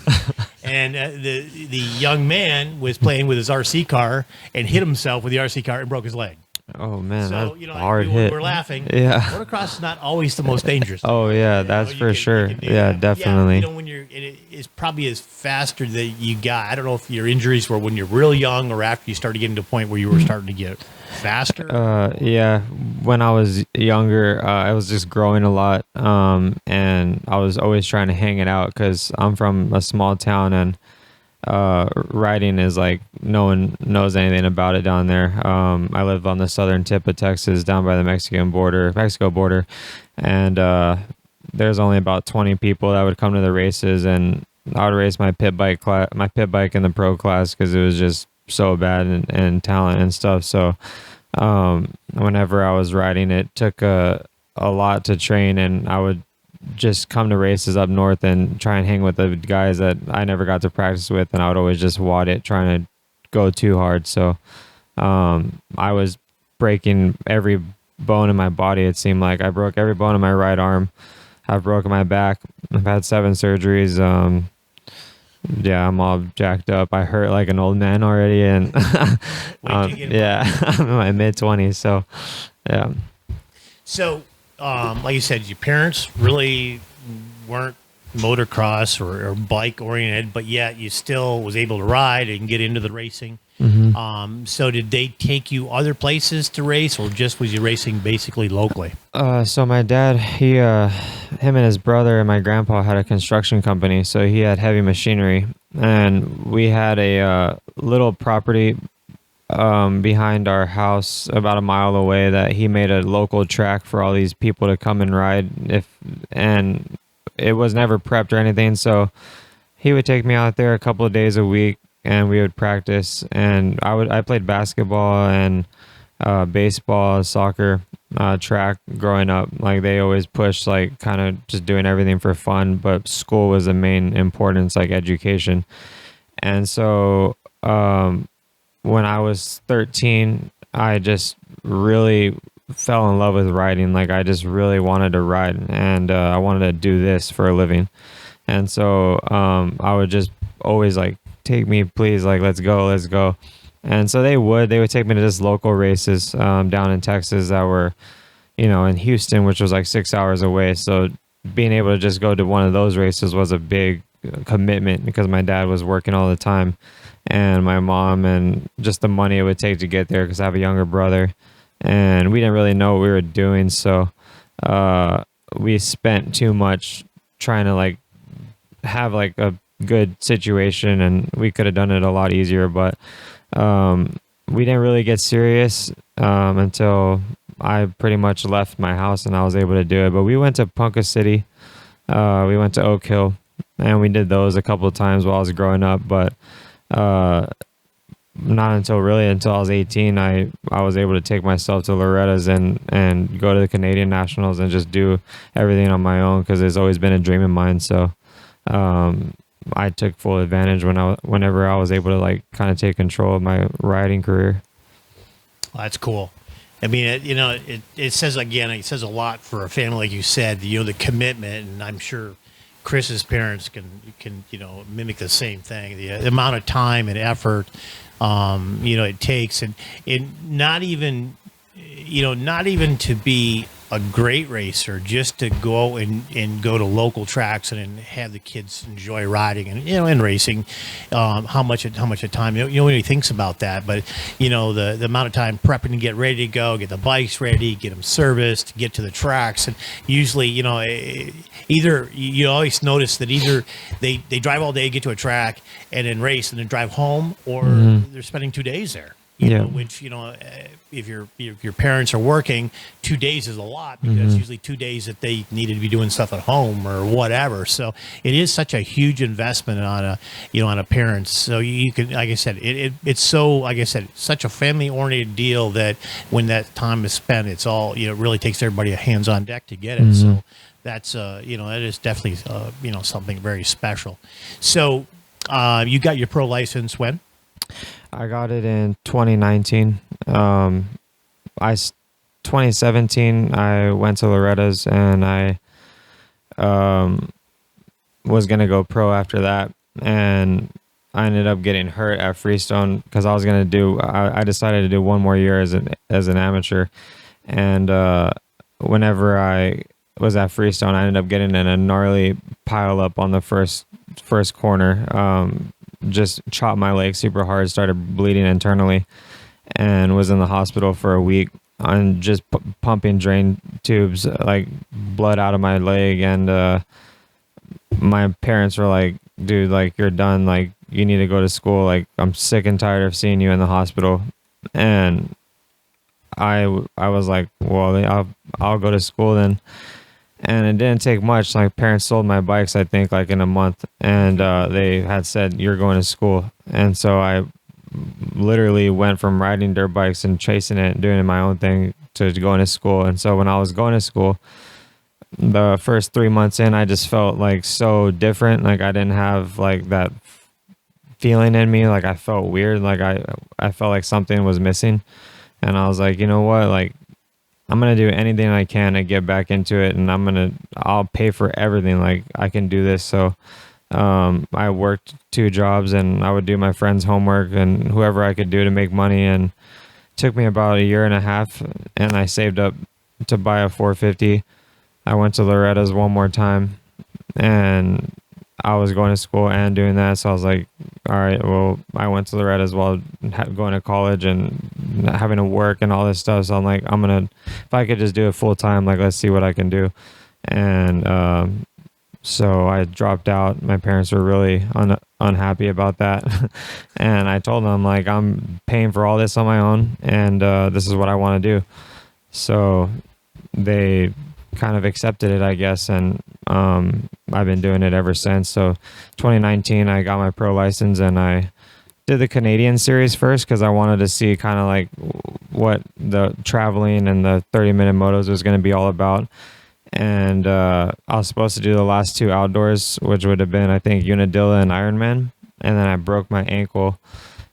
And the young man was playing with his RC car and hit himself with the RC car and broke his leg.
Oh man,
So
that's a hard hit.
We're laughing.
Yeah.
Motocross is not always the most dangerous.
Oh yeah, that's for sure. Yeah,
that.
definitely.
When it's probably as faster that you got. I don't know if your injuries were when you're real young or after you started getting to a point where you were starting to get faster.
Yeah, when I was younger, I was just growing a lot, and I was always trying to hang it out because I'm from a small town and. Riding is like no one knows anything about it down there. I live on the southern tip of Texas, down by the Mexico border, and there's only about 20 people that would come to the races, and I would race my pit bike in the pro class because it was just so bad and talent and stuff. So whenever I was riding, it took a lot to train, and I would just come to races up north and try and hang with the guys that I never got to practice with, and I would always just wad it trying to go too hard. So I was breaking every bone in my body. It seemed like I broke every bone in my right arm. I've broken my back. I've had 7 surgeries. Yeah, I'm all jacked up. I hurt like an old man already, and yeah, I'm in my mid-20s. So yeah.
So like you said, your parents really weren't motocross or bike oriented, but yet you still was able to ride and get into the racing. So did they take you other places to race, or just was you racing basically locally?
So my dad, him and his brother and my grandpa had a construction company, so he had heavy machinery, and we had a little property behind our house about a mile away that he made a local track for all these people to come and ride, and it was never prepped or anything, so he would take me out there a couple of days a week and we would practice, and I played basketball and baseball, soccer, track growing up. Like they always pushed like kind of just doing everything for fun, but school was the main importance, like education. And so when I was 13, I just really fell in love with riding. Like I just really wanted to ride, and I wanted to do this for a living. And so I would just always like, take me, please, like let's go. And so they would take me to just local races down in Texas that were, in Houston, which was like 6 hours away. So being able to just go to one of those races was a big commitment because my dad was working all the time, and my mom, and just the money it would take to get there because I have a younger brother, and we didn't really know what we were doing. So we spent too much trying to like have like a good situation, and we could have done it a lot easier, but we didn't really get serious until I pretty much left my house and I was able to do it. But we went to Ponca City, we went to Oak Hill, and we did those a couple of times while I was growing up, but not until I was 18 I was able to take myself to Loretta's and go to the Canadian Nationals and just do everything on my own, because it's always been a dream of mine. So I took full advantage whenever I was able to like kind of take control of my riding career.
Well, that's cool. I mean, it says a lot for a family, like you said, the commitment, and I'm sure Chris's parents can mimic the same thing. The amount of time and effort, it takes, and not even to be a great racer, just to go and go to local tracks and have the kids enjoy riding and racing. How much of time when he thinks about that, but the amount of time prepping to get ready to go, get the bikes ready, get them serviced, get to the tracks, and usually either you always notice that either they drive all day, get to a track, and then race, and then drive home, or they're spending 2 days there. You
Yeah.
know, which, if your parents are working, 2 days is a lot because it's usually 2 days that they needed to be doing stuff at home or whatever. So it is such a huge investment on a parent. So you can, like I said, it's so, like I said, such a family oriented deal that when that time is spent, it's all, it really takes everybody hands on deck to get it. So that's, that is definitely, something very special. So you got your pro license when?
I got it in 2019. 2017, I went to Loretta's and I was going to go pro after that. And I ended up getting hurt at Freestone because I was going to I decided to do one more year as an amateur. And whenever I was at Freestone, I ended up getting in a gnarly pile up on the first corner. Just chopped my leg super hard, started bleeding internally, and was in the hospital for a week on just pumping drain tubes, like blood out of my leg. And my parents were like, dude, like, you're done, like, you need to go to school, like, I'm sick and tired of seeing you in the hospital. And I was like, well, I'll go to school then. And it didn't take much. Like, parents sold my bikes, I think, like in a month, and they had said, you're going to school. And so I literally went from riding dirt bikes and chasing it and doing my own thing to going to school. And so when I was going to school, the first 3 months in, I just felt like so different. Like, I didn't have like that feeling in me. Like, I felt weird. Like, I felt like something was missing. And I was like, you know what? Like, I'm going to do anything I can to get back into it, and I'll pay for everything. Like, I can do this. So I worked 2 jobs, and I would do my friends' homework and whoever I could do to make money. And it took me about a year and a half, and I saved up to buy a 450. I went to Loretta's one more time, and I was going to school and doing that. So I was like, all right, well, I went to Loretta's while going to college and having to work and all this stuff. So I'm like, if I could just do it full time, like, let's see what I can do. And so I dropped out. My parents were really unhappy about that. And I told them, like, I'm paying for all this on my own, and this is what I want to do. So they kind of accepted it, I guess, and I've been doing it ever since. So 2019, I got my pro license, and I did the Canadian series first because I wanted to see kind of like what the traveling and the 30-minute motos was going to be all about. And I was supposed to do the last 2 outdoors, which would have been, I think, Unadilla and Ironman. And then I broke my ankle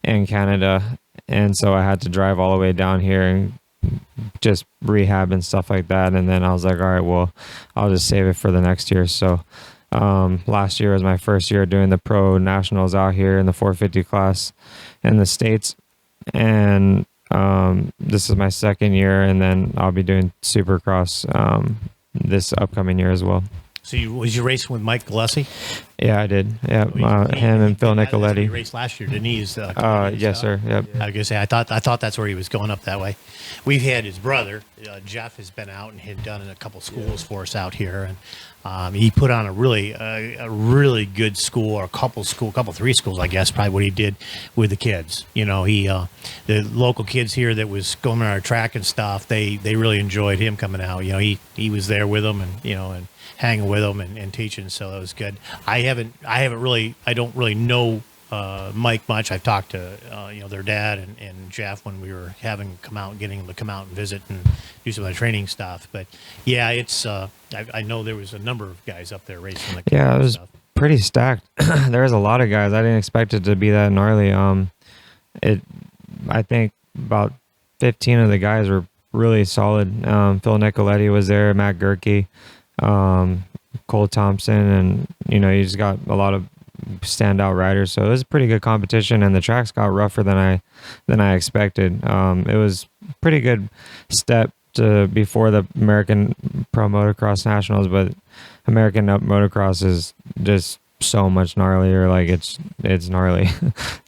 in Canada, and so I had to drive all the way down here and just rehab and stuff like that. And then I was like, all right, well, I'll just save it for the next year. So last year was my first year doing the pro nationals out here in the 450 class in the States. And this is my second year, and then I'll be doing Supercross this upcoming year as well.
So was you racing with Mike Gillespie?
Yeah, I did. Yeah, him and Phil Nicoletti.
He raced last year, didn't he?
Yes, sir. Yep.
I was gonna say I thought that's where he was going up that way. We've had his brother Jeff has been out and had done a couple schools for us out here, and he put on a really good school, or a couple 3 schools, I guess, probably what he did with the kids. He the local kids here that was going on our track and stuff, they really enjoyed him coming out. He was there with them, and hanging with them and teaching, so that was good. I don't really know Mike much. I've talked to their dad and Jeff when we were getting them to come out and visit and do some of the training stuff. But yeah, it's I know there was a number of guys up there racing.
Yeah, it was pretty stacked. There was a lot of guys. I didn't expect it to be that gnarly. I think about 15 of the guys were really solid. Phil Nicoletti was there, Matt Gerke, Cole Thompson, and you just got a lot of standout riders. So it was a pretty good competition, and the tracks got rougher than I expected. It was pretty good step to before the American Pro Motocross Nationals, but American Motocross is just so much gnarlier. Like, it's gnarly.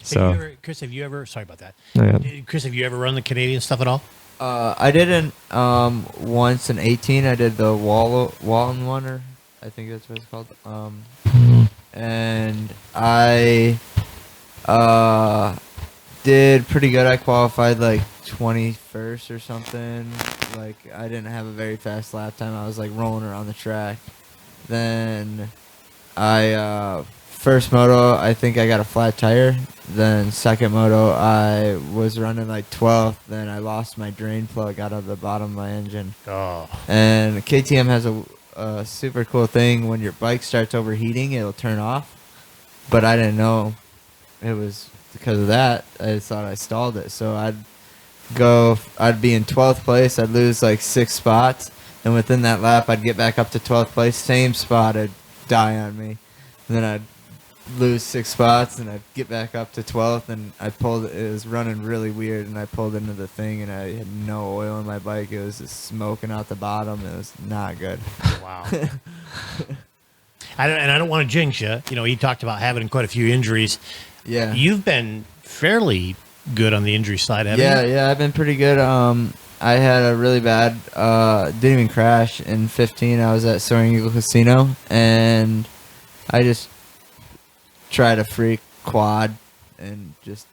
So
Chris, have you ever? Sorry about that.
Oh, yeah.
Chris, have you ever run the Canadian stuff at all?
I didn't once in 18. I did the Walton one, or I think that's what it's called. And I did pretty good. I qualified like 21st or something. Like, I didn't have a very fast lap time. I was like rolling around the track. Then first moto, I think I got a flat tire. Then second moto, I was running like 12th. Then I lost my drain plug out of the bottom of my engine.
Oh.
And KTM has a super cool thing. When your bike starts overheating, it'll turn off. But I didn't know it was because of that. I thought I stalled it. So I'd be in 12th place. I'd lose like 6 spots. And within that lap, I'd get back up to 12th place. Same spot would die on me. And then I'd lose 6 spots, and I'd get back up to 12th. And it was running really weird, and I pulled into the thing, and I had no oil in my bike. It was just smoking out the bottom. It was not good.
Wow. I don't want to jinx you. You know, you talked about having quite a few injuries.
Yeah.
You've been fairly good on the injury side, haven't you?
Yeah, I've been pretty good. I had a really bad, didn't even crash in 15. I was at Soaring Eagle Casino, and I just tried a freak quad and just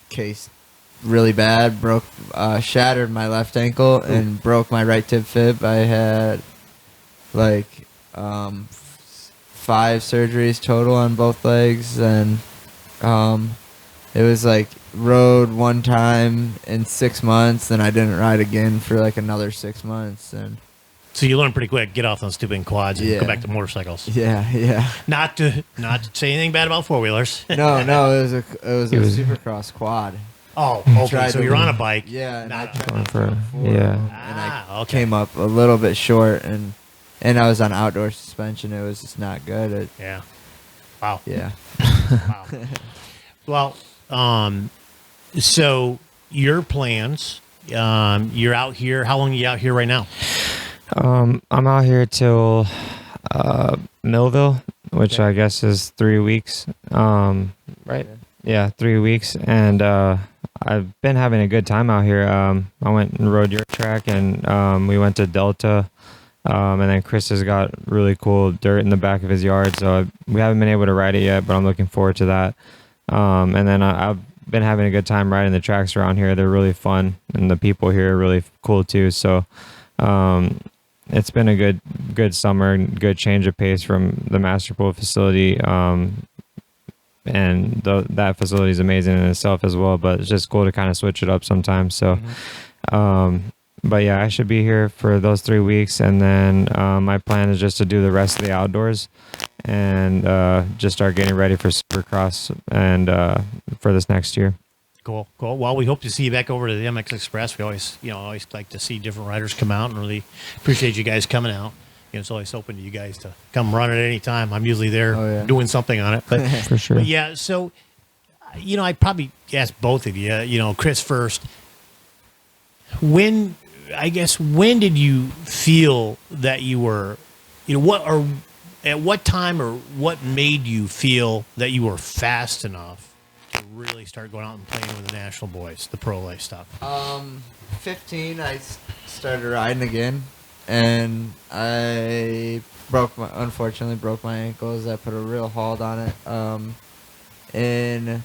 cased really bad. Shattered my left ankle and broke my right tib fib. I had like 5 surgeries total on both legs, and it was like rode one time in 6 months, then I didn't ride again for like another 6 months. And
so you learn pretty quick, get off those stupid quads and go back to motorcycles.
Yeah.
Not to say anything bad about four-wheelers.
No, it was a Supercross quad.
Oh, okay. So you're on a bike.
Yeah, and I
Not
tried
for
and I came up a little bit short, and I was on outdoor suspension. It was just not good.
Yeah. Wow.
Yeah.
Wow. Well, so your plans, you're out here. How long are you out here right now?
I'm out here till Millville, which I guess is 3 weeks. Right? Yeah, 3 weeks. And I've been having a good time out here. I went and rode your track, and we went to Delta. And then Chris has got really cool dirt in the back of his yard, so we haven't been able to ride it yet, but I'm looking forward to that. And then I've been having a good time riding the tracks around here. They're really fun, and the people here are really cool too. So it's been a good summer, good change of pace from the Masterpool facility. And that facility is amazing in itself as well, but it's just cool to kind of switch it up sometimes. So, but yeah, I should be here for those 3 weeks, and then my plan is just to do the rest of the outdoors and just start getting ready for Supercross and for this next year.
Cool. Well, we hope to see you back over to the MX Express. We always like to see different riders come out, and really appreciate you guys coming out. You know, it's always open to you guys to come run at any time. I'm usually there doing something on it, but
for sure.
But yeah. So, I probably ask both of you. Chris first. When did you feel that you were, at what time or what made you feel that you were fast enough to really start going out and playing with the national boys, the pro life stuff?
15, I started riding again, and I unfortunately broke my ankles. I put a real halt on it. In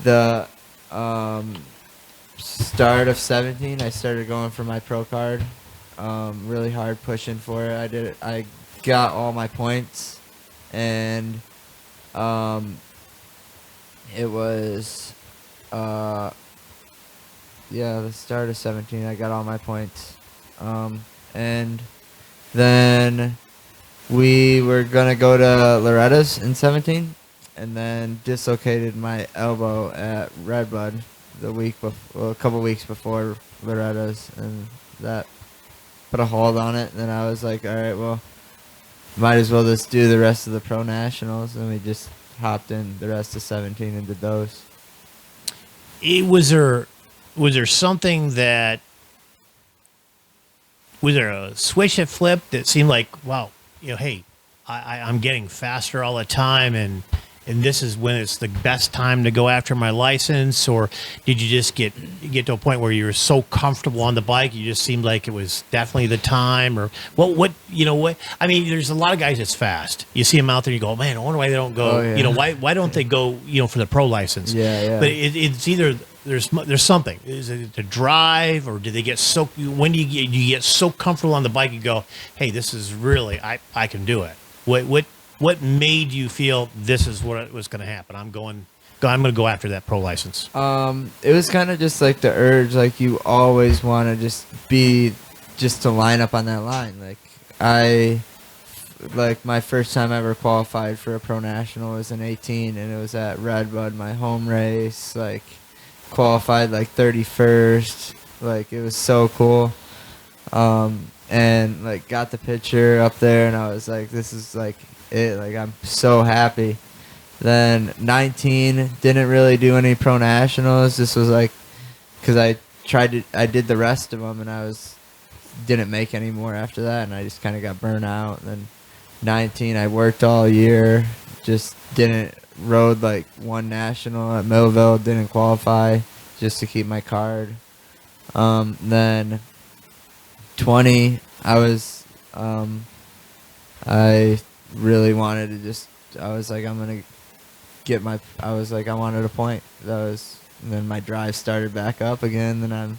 the start of 17, I started going for my pro card, really hard pushing for it. I got all my points, and it was the start of 17. I got all my points, and then we were gonna go to Loretta's in 17, and then dislocated my elbow at Redbud a couple weeks before Loretta's, and that put a hold on it. And then I was like, all right, well, might as well just do the rest of the pro nationals, and we just hopped in the rest of 17 and did those.
Was there something that, was there a switch that flipped that seemed like, wow, hey, I'm getting faster all the time, and this is when it's the best time to go after my license? Or did you just get to a point where you were so comfortable on the bike, you just seemed like it was definitely the time? Or what? I mean, there's a lot of guys that's fast. You see them out there, you go, man, I wonder why they don't go. Why don't they go? For the pro license.
Yeah.
But it's either there's something. Is it the drive, or do they get so? When do you get so comfortable on the bike and go, hey, this is really I can do it. What made you feel this is what was going to happen? I'm going to go after that pro license.
It was kind of just like the urge, like you always want to just to line up on that line. Like my first time ever qualified for a pro national was in 18, and it was at Redwood, my home race. Like qualified like 31st. Like it was so cool. And like got the picture up there, and I was like, this is like it. Like I'm so happy. Then 19, didn't really do any pro nationals. This was like, because I did the rest of them, and didn't make any more after that, and I just kind of got burnt out. And then 19, I worked all year, just rode like one national at Millville, didn't qualify just to keep my card. Then 20, I really wanted to I was like, I wanted a point. And then my drive started back up again. Then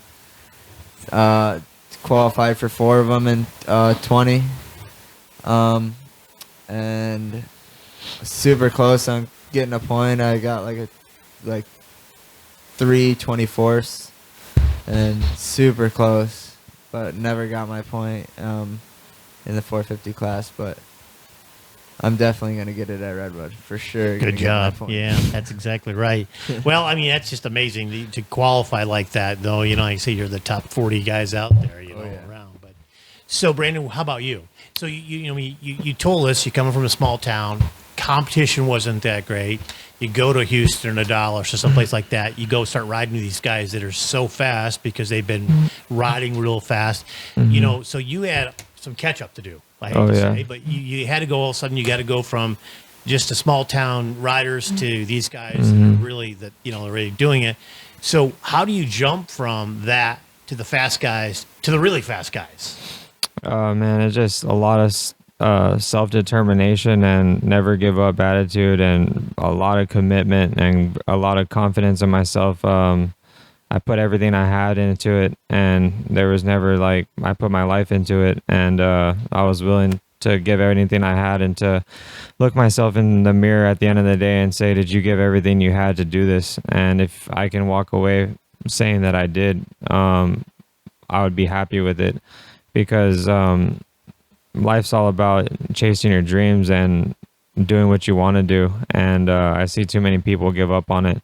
I'm qualified for 4 of them in 20. And super close on getting a point. I got like 3 24ths and super close, but never got my point in the 450 class. But I'm definitely going to get it at Redwood for sure.
Good job. Yeah, that's exactly right. Well, I mean, that's just amazing to qualify like that, though. You know, like I say, you're the top 40 guys out there, around. But so, Brandon, how about you? So you told us you're coming from a small town. Competition wasn't that great. You go to Houston or Dallas or someplace like that. You go start riding with these guys that are so fast because they've been riding real fast.
Mm-hmm.
So you had some catch up to do. I hate
Oh,
to
yeah.
say, but you had to go all of a sudden. You got to go from just a small town riders to these guys that are really are really doing it. So how do you jump from that to the fast guys to the really fast guys?
Man, it's just a lot of self-determination and never give up attitude, and a lot of commitment and a lot of confidence in myself. I put everything I had into it, and there was never I put my life into it, and I was willing to give everything I had and to look myself in the mirror at the end of the day and say, did you give everything you had to do this? And if I can walk away saying that I did, I would be happy with it, because life's all about chasing your dreams and doing what you want to do. And I see too many people give up on it.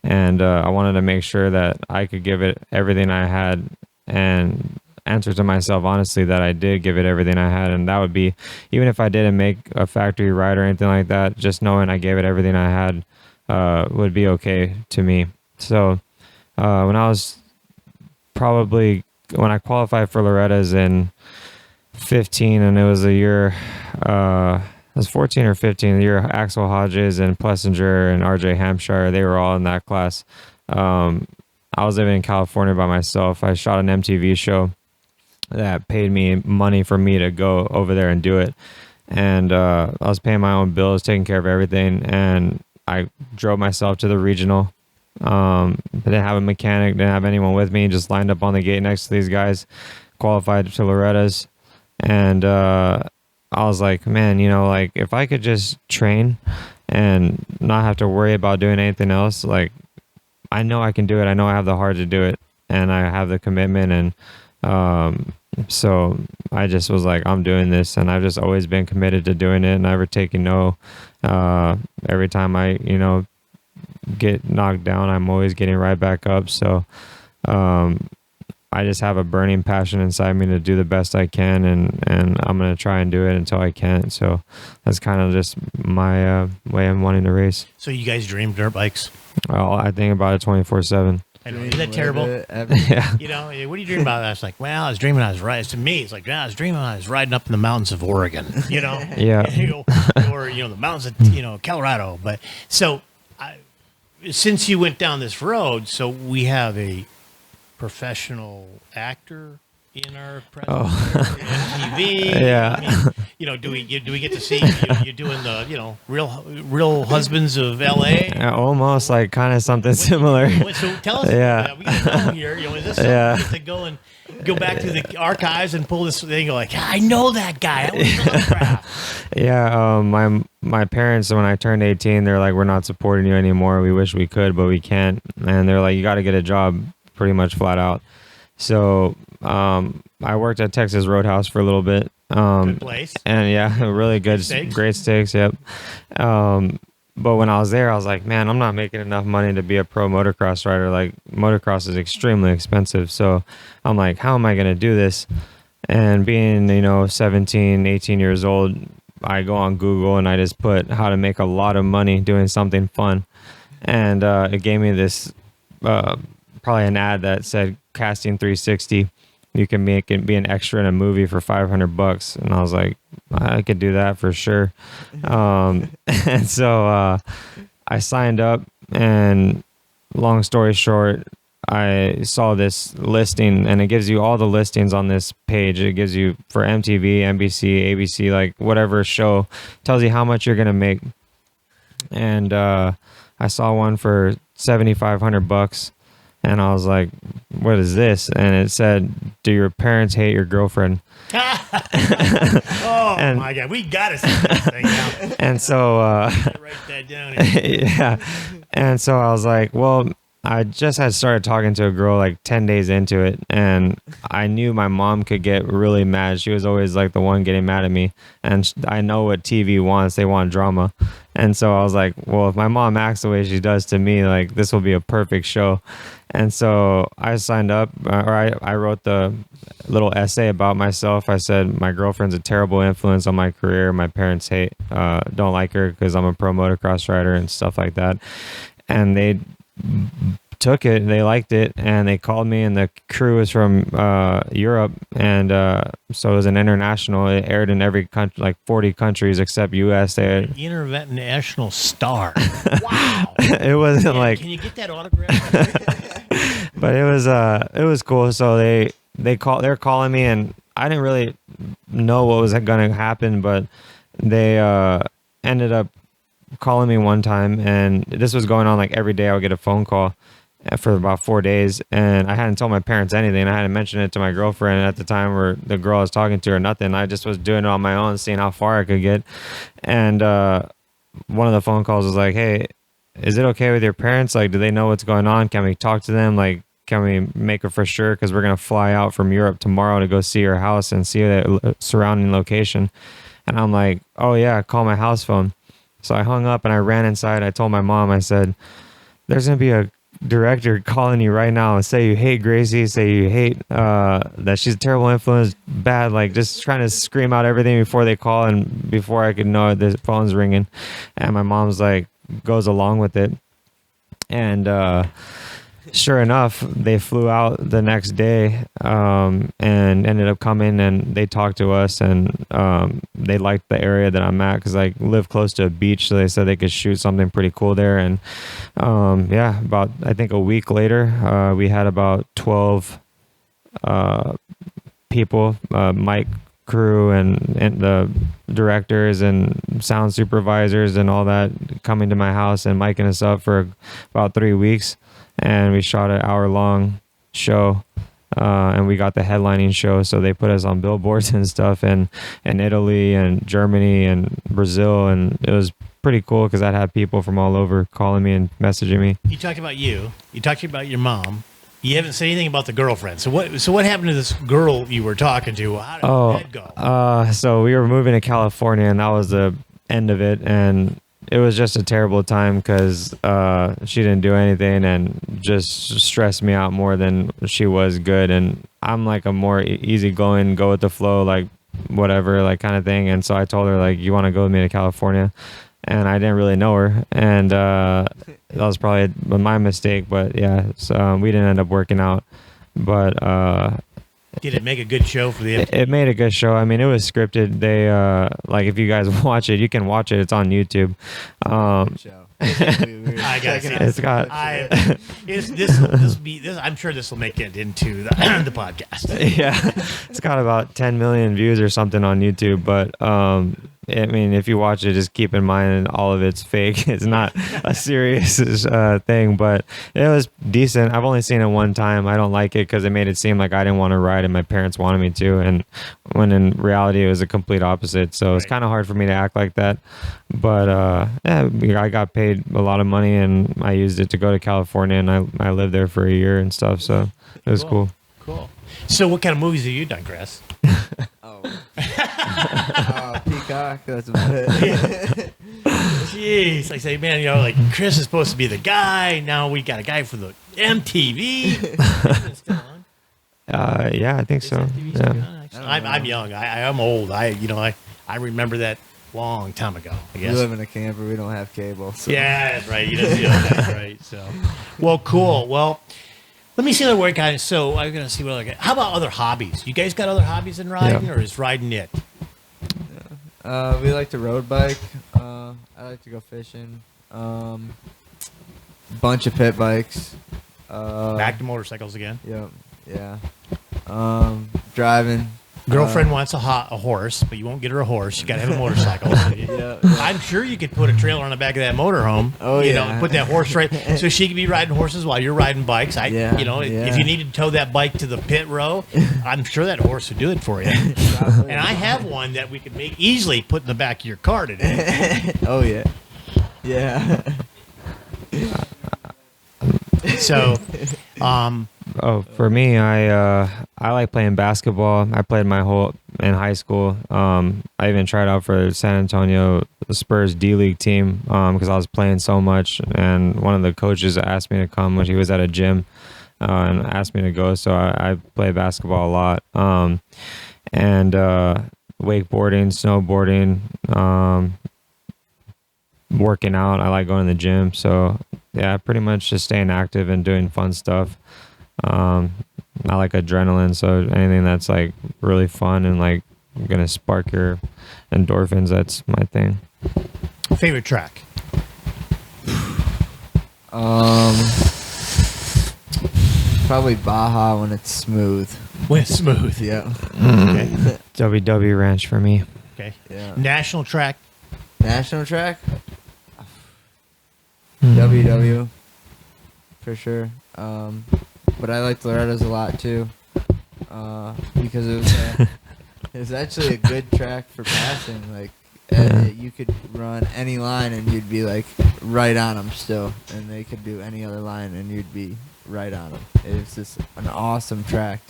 And I wanted to make sure that I could give it everything I had and answer to myself honestly that I did give it everything I had. And that would be, even if I didn't make a factory ride or anything like that, just knowing I gave it everything I had would be okay to me. So when I qualified for Loretta's in 15, and it was a year, it was 14 or 15, the year Axel Hodges and Plessinger and RJ Hampshire, they were all in that class. I was living in California by myself. I shot an MTV show that paid me money for me to go over there and do it. And I was paying my own bills, taking care of everything. And I drove myself to the regional. I didn't have a mechanic, didn't have anyone with me, just lined up on the gate next to these guys, qualified to Loretta's. And I was like, man, if I could just train and not have to worry about doing anything else, I know I can do it. I know I have the heart to do it, and I have the commitment. And so I just was like, I'm doing this, and I've just always been committed to doing it, never taking no. Every time I, get knocked down, I'm always getting right back up. So I just have a burning passion inside me to do the best I can, and I'm going to try and do it until I can't. So that's kind of just my way I'm wanting to race.
So you guys dream dirt bikes?
Well, I think about it 24/7.
I know, isn't that terrible?
Yeah.
What are you dreaming about? I was like, well, I was dreaming I was riding. To me, it's like, I was dreaming I was riding up in the mountains of Oregon,
Yeah.
or, the mountains of, Colorado. But so since you went down this road, so we have a professional actor in our presence?
Oh.
TV?
Yeah.
I mean, do we get to see you doing the real husbands of LA?
Almost like kind of something similar.
So tell us.
Yeah.
We got to know here. Is this something
Yeah.
you get to go back to the archives and pull this thing? Go like, I know that guy. That was Lovecraft.
Yeah, my parents, when I turned 18, they're like, we're not supporting you anymore. We wish we could, but we can't. And they're like, you got to get a job, pretty much flat out. So I worked at Texas Roadhouse for a little bit.
Good place.
And yeah, really good, great steaks. Yep. But when I was there, I was like, man, I'm not making enough money to be a pro motocross rider. Like, motocross is extremely expensive. So I'm like, how am I going to do this? And being, 17, 18 years old, I go on Google and I just put how to make a lot of money doing something fun. And it gave me this, probably an ad that said casting 360. You can be an extra in a movie for $500. And I was like, I could do that for sure. And so I signed up, and long story short, I saw this listing, and it gives you all the listings on this page. It gives you for MTV, NBC, ABC, like whatever show, tells you how much you're going to make. And I saw one for $7,500. And I was like, what is this? And it said, do your parents hate your girlfriend?
My God. We got to see this thing now.
And so...
write that down here.
Yeah. And so I was like, well, I just had started talking to a girl like 10 days into it. And I knew my mom could get really mad. She was always like the one getting mad at me. And I know what TV wants. They want drama. And so I was like, well, if my mom acts the way she does to me, like this will be a perfect show. And so I signed up, or I wrote the little essay about myself. I said, my girlfriend's a terrible influence on my career. My parents don't like her because I'm a pro motocross rider and stuff like that. And they took it, they liked it, and they called me, and the crew was from Europe, and so it was an international. It aired in every country, like 40 countries except US. They had,
international star. Wow.
It wasn't like,
can you get that autograph?
but it was cool. So they're calling me, and I didn't really know what was going to happen, but they ended up calling me one time, and this was going on like every day. I would get a phone call for about 4 days, and I hadn't told my parents anything. I hadn't mentioned it to my girlfriend at the time, or the girl I was talking to, or nothing. I just was doing it on my own, seeing how far I could get. And one of the phone calls was like, hey, is it okay with your parents? Like, do they know what's going on? Can we talk to them? Like, can we make it for sure? Because we're going to fly out from Europe tomorrow to go see your house and see the surrounding location. And I'm like, oh yeah, call my house phone. So I hung up and I ran inside. I told my mom, I said, there's going to be a director calling you right now and say you hate Gracie, say you hate that she's a terrible influence, bad, like just trying to scream out everything before they call, and before I could know it, the phone's ringing. And my mom's like, goes along with it. And sure enough, they flew out the next day and ended up coming, and they talked to us, and they liked the area that I'm at because I live close to a beach, so they said they could shoot something pretty cool there. And about I think a week later, we had about 12 people, mic crew and the directors and sound supervisors and all that, coming to my house and micing us up for about 3 weeks. And we shot an hour-long show, and we got the headlining show. So they put us on billboards and stuff in Italy and Germany and Brazil, and it was pretty cool because I'd have people from all over calling me and messaging me.
You talked about you talked about your mom. You haven't said anything about the girlfriend. So what happened to this girl you were talking to? How did that go?
So we were moving to California, and that was the end of it. And it was just a terrible time because she didn't do anything and just stressed me out more than she was good. And I'm like a more easygoing, go with the flow, like whatever, like kind of thing. And so I told her, like, you want to go with me to California? And I didn't really know her. And that was probably my mistake. But yeah, so we didn't end up working out. But
did it make a good show for the MTV?
It made a good show. I mean, it was scripted. They like, if you guys watch it, you can watch it. It's on YouTube.
I gotta see
It's got
I'm sure this will make it into the, the podcast.
yeah, it's got about 10 million views or something on YouTube. But I mean, if you watch it, just keep in mind all of it's fake. It's not a serious thing, but it was decent. I've only seen it one time. I don't like it because it made it seem like I didn't want to ride and my parents wanted me to, and when in reality it was a complete opposite. So it's kind of hard for me to act like that. But yeah, I got paid a lot of money and I used it to go to California, and I lived there for a year and stuff. So it was cool.
Cool. So what kind of movies have you done, Chris?
Peacock. That's about it.
Jeez, I say, man, like Chris is supposed to be the guy. Now we got a guy for the MTV. Is it still on?
Yeah, I think so.
MTV still
Yeah.
on? I'm young. I'm old. I remember that long time ago. I guess.
We live in a camper. We don't have cable. So.
Yeah, that's right. That's right. So, well, cool. Well, let me see other work on it. So I'm gonna see what I got. How about other hobbies? You guys got other hobbies than riding, or is riding it?
We like to road bike. I like to go fishing. Bunch of pit bikes.
Back to motorcycles again.
Yep. Yeah. Driving.
Girlfriend wants a horse, but you won't get her a horse. You got to have a motorcycle.
Yeah.
I'm sure you could put a trailer on the back of that motorhome.
Oh,
you
yeah.
know, put that horse right, so she could be riding horses while you're riding bikes. If you need to tow that bike to the pit row, I'm sure that horse would do it for you. And I have one that we could make easily put in the back of your car today.
Oh yeah. Yeah.
So,
for me, I like playing basketball. I played my whole in high school. I even tried out for the San Antonio Spurs D League team because I was playing so much. And one of the coaches asked me to come when he was at a gym and asked me to go. So I play basketball a lot. And wakeboarding, snowboarding, working out. I like going to the gym. So yeah, pretty much just staying active and doing fun stuff. I like adrenaline, so anything that's like really fun and like gonna spark your endorphins, that's my thing.
favorite track?
Probably Baja when it's smooth.
When it's smooth.
Yeah.
Okay.
WW Ranch for me.
Okay.
Yeah.
National track?
National track? WW. For sure. But I like Loretta's a lot too. Because it was actually a good track for passing. Like, you could run any line and you'd be like right on them still. And they could do any other line and you'd be right on them. It's just an awesome track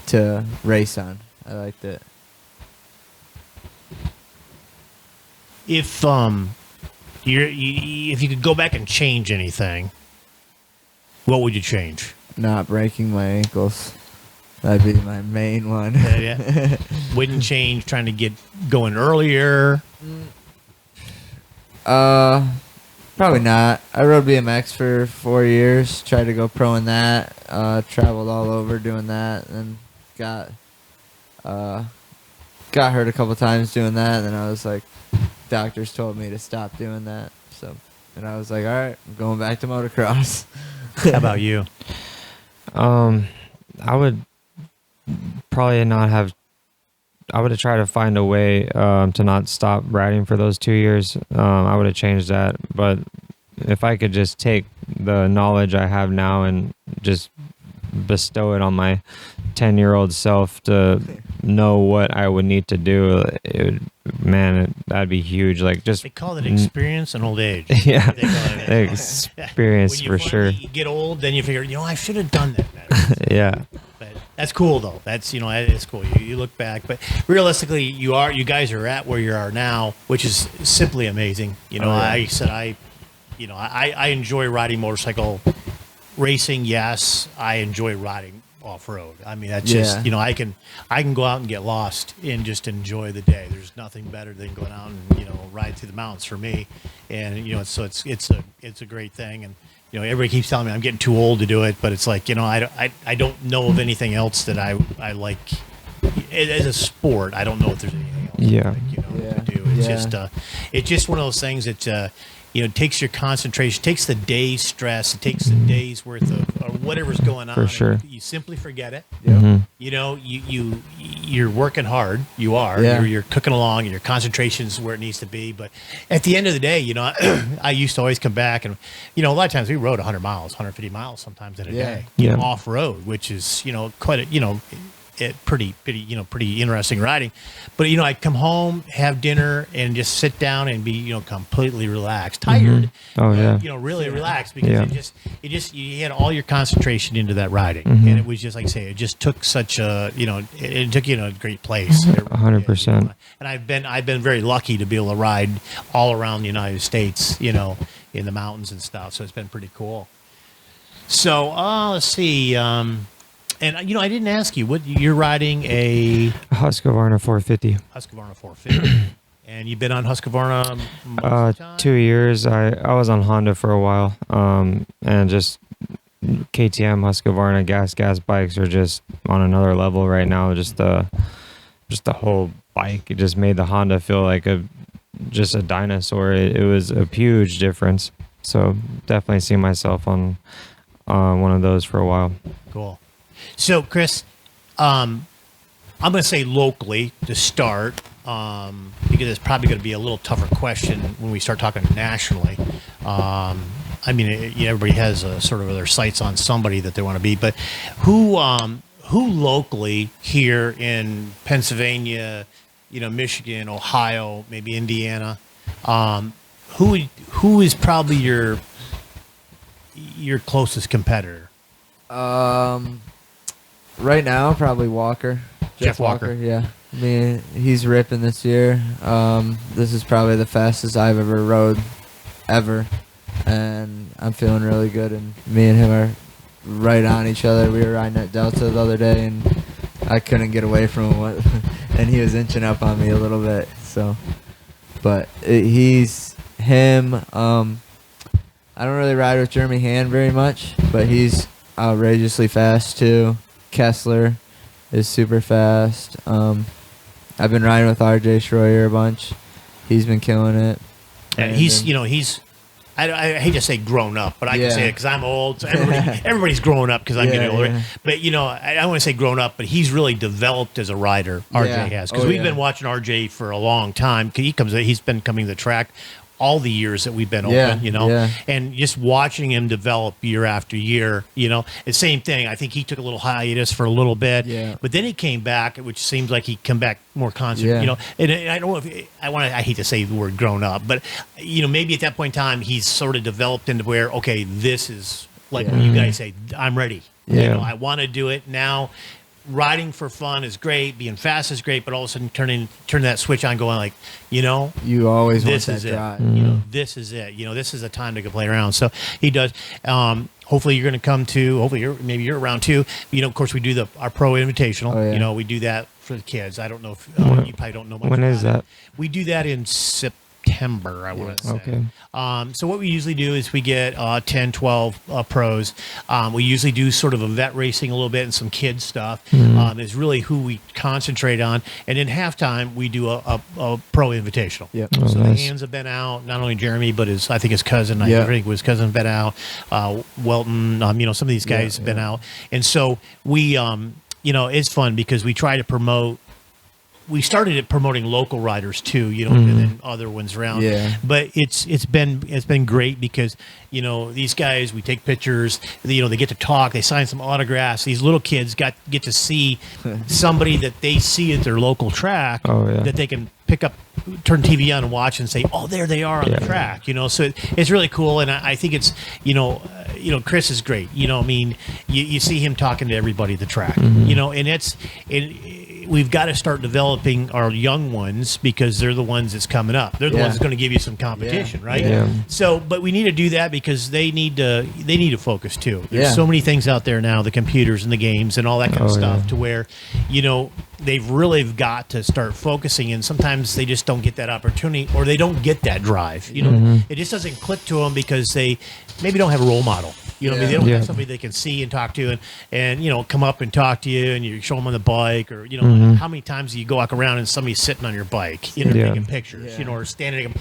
to race on. I liked it.
If if you could go back and change anything, what would you change?
Not breaking my ankles. That'd be my main one.
Yeah. Wouldn't change trying to get going earlier?
Probably not. I rode BMX for 4 years. Tried to go pro in that. Traveled all over doing that, and got hurt a couple times doing that. And then I was like, doctors told me to stop doing that. So, and I was like, all right, I'm going back to motocross.
How about you?
I would probably not have. I would have tried to find a way to not stop riding for those 2 years. I would have changed that. But if I could just take the knowledge I have now and just bestow it on my 10-year-old self to know what I would need to do, that'd be huge. Like, just
They call it experience and old age.
Yeah,
They call it
experience
when you
for
finally
sure.
get old, then you figure, I should have done that better.
Yeah.
But that's cool though. That's it's cool. You look back, but realistically, you guys are at where you are now, which is simply amazing. I said I enjoy riding motorcycle racing. Yes, I enjoy riding off road. I mean, that's just I can go out and get lost and just enjoy the day. There's nothing better than going out and ride through the mountains for me. And so it's a great thing. And everybody keeps telling me I'm getting too old to do it, but it's like, I don't know of anything else that I like as a sport. I don't know if there's anything else to do. It's just one of those things that it takes your concentration, takes the day's stress, it takes the day's worth of or whatever's going on.
For sure.
You simply forget it.
Mhm.
You're working hard. You are.
Yeah.
You're cooking along, and your concentration's where it needs to be. But at the end of the day, I used to always come back, and a lot of times we rode 100 miles, 150 miles sometimes in a day,
Yeah.
off road, which is quite a pretty interesting riding. But I'd come home, have dinner, and just sit down and be completely relaxed, tired.
Oh, yeah.
Really relaxed because
Yeah.
you had all your concentration into that riding, and it was just like I say, it just took such a it took you in a great place.
100%.
And I've been very lucky to be able to ride all around the United States, in the mountains and stuff. So it's been pretty cool. So let's see. And I didn't ask you what you're riding a
Husqvarna 450.
Husqvarna 450, and you've been on Husqvarna most of the time?
2 years. I was on Honda for a while, and just KTM Husqvarna gas bikes are just on another level right now. Just the whole bike, it just made the Honda feel like just a dinosaur. It was a huge difference. So definitely see myself on one of those for a while.
Cool. So, Cris, I'm going to say locally to start, because it's probably going to be a little tougher question when we start talking nationally. Everybody has sort of their sights on somebody that they want to be, but who locally here in Pennsylvania, Michigan, Ohio, maybe Indiana, who is probably your closest competitor?
Right now, probably Walker.
Jeff Walker.
Yeah. He's ripping this year. This is probably the fastest I've ever rode, ever. And I'm feeling really good. And me and him are right on each other. We were riding at Delta the other day, and I couldn't get away from him. And he was inching up on me a little bit. So, but he's him. I don't really ride with Jeremy Hand very much, but he's outrageously fast too. Kessler is super fast. I've been riding with RJ Schroyer a bunch. He's been killing it.
And he's I hate to say grown up, but I can say it because I'm old. So everybody's growing up because I'm getting older. Yeah. But I don't want to say grown up, but he's really developed as a rider. RJ has, because we've been watching RJ for a long time. He's been coming to the track all the years that we've been open, and just watching him develop year after year, the same thing. I think he took a little hiatus for a little bit, but then he came back, which seems like he come back more constant, and I don't know if I hate to say the word grown up, but maybe at that point in time, he's sort of developed into where, okay, this is like when you guys say, I'm ready. I want to do it now. Riding for fun is great, being fast is great, but all of a sudden turn that switch on, going like, you
always
this
want
is
that
it.
drive.
This is it. This is the time to go play around. So he does. Hopefully you're going to come to. Hopefully maybe you're around too. Of course we do our Pro Invitational.
Oh, yeah.
We do that for the kids. I don't know if you probably don't know much.
When is that?
We do that in September, I want to say.
Okay.
So what we usually do is we get 10, 12 pros. We usually do sort of a vet racing a little bit and some kid stuff. Is really who we concentrate on. And in halftime, we do a pro invitational.
Yep.
Oh,
So
nice.
the hands have been out. Not only Jeremy, but I think his cousin. I think his cousin been out. Welton. Some of these guys have been out. And so we, it's fun because we try to promote. We started it promoting local riders too, and then other ones around.
Yeah.
But it's been great because these guys, we take pictures. They get to talk. They sign some autographs. These little kids get to see somebody that they see at their local track that they can pick up, turn TV on and watch and say, oh, there they are on the track. So it's really cool, and I think it's Cris is great. You see him talking to everybody at the track. And we've got to start developing our young ones because they're the ones that's coming up. They're the ones that's going to give you some competition, right?
Yeah.
So, but we need to do that because they need to focus too. There's so many things out there now, the computers and the games and all that kind of stuff, to where they've really got to start focusing, and sometimes they just don't get that opportunity or they don't get that drive. It just doesn't click to them because they maybe don't have a role model. You know what I mean? They don't
Yeah.
have somebody they can see and talk to and come up and talk to you and you show them on the bike or, like how many times do you go walk around and somebody's sitting on your bike, taking pictures, or standing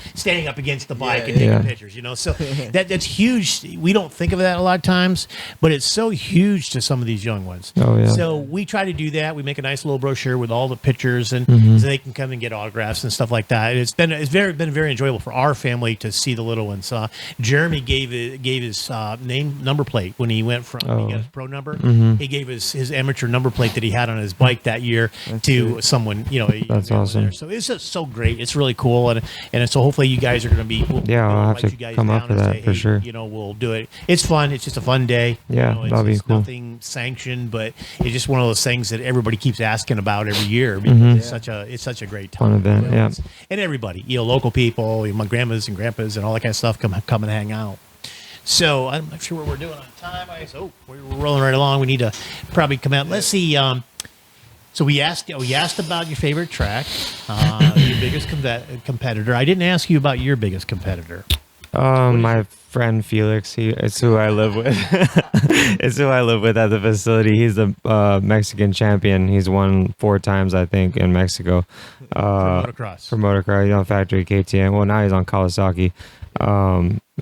up against the bike and taking pictures, So that's huge. We don't think of that a lot of times, but it's so huge to some of these young ones.
Oh, yeah.
So we try to do that. We make a nice little brochure with all the pictures and so they can come and get autographs and stuff like that. It's been very enjoyable for our family to see the little ones. Jeremy gave his number plate when he went from he got his pro number. He gave his amateur number plate that he had on his bike that year to someone.
That's awesome.
There. So it's just so great. It's really cool, and so hopefully you guys are going to be.
I'll have to come up for that for sure.
We'll do it. It's fun. It's just a fun day.
Yeah, that'll be cool.
Nothing sanctioned, but it's just one of those things that everybody keeps asking about every year because it's such a great time.
Fun event, yeah.
And everybody, local people, my grandmas and grandpas and all that kind of stuff come and hang out. So I'm not sure what we're doing on time. We're rolling right along. We need to probably come out. Let's see. So we asked about your favorite track, your biggest competitor. I didn't ask you about your biggest competitor.
My friend Felix. It's who I live with. It's who I live with at the facility. He's the Mexican champion. He's won 4 times, I think, in Mexico.
For motocross.
He's on factory KTM. Well, now he's on Kawasaki.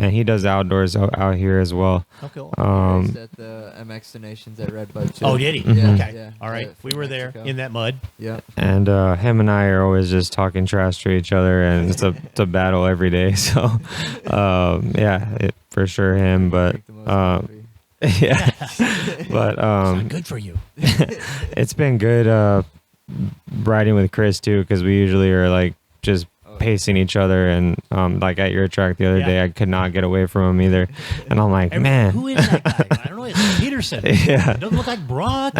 And he does outdoors out here as well.
Oh, cool.
He raced at the MX Nations at Red Bud too.
Oh, did he?
Yeah.
Okay.
Yeah.
All right. We were there
Mexico.
in that mud.
Yeah.
And him and I are always just talking trash to each other, and it's a battle every day. So, for sure him. But yeah, but
It's not good for you.
it's been good riding with Cris too, because we usually are like just pacing each other, and like at your track the other day, I could not get away from him either, and I'm like, man,
who is that guy? I don't know. It's Pederson.
Yeah.
It doesn't look like Brock.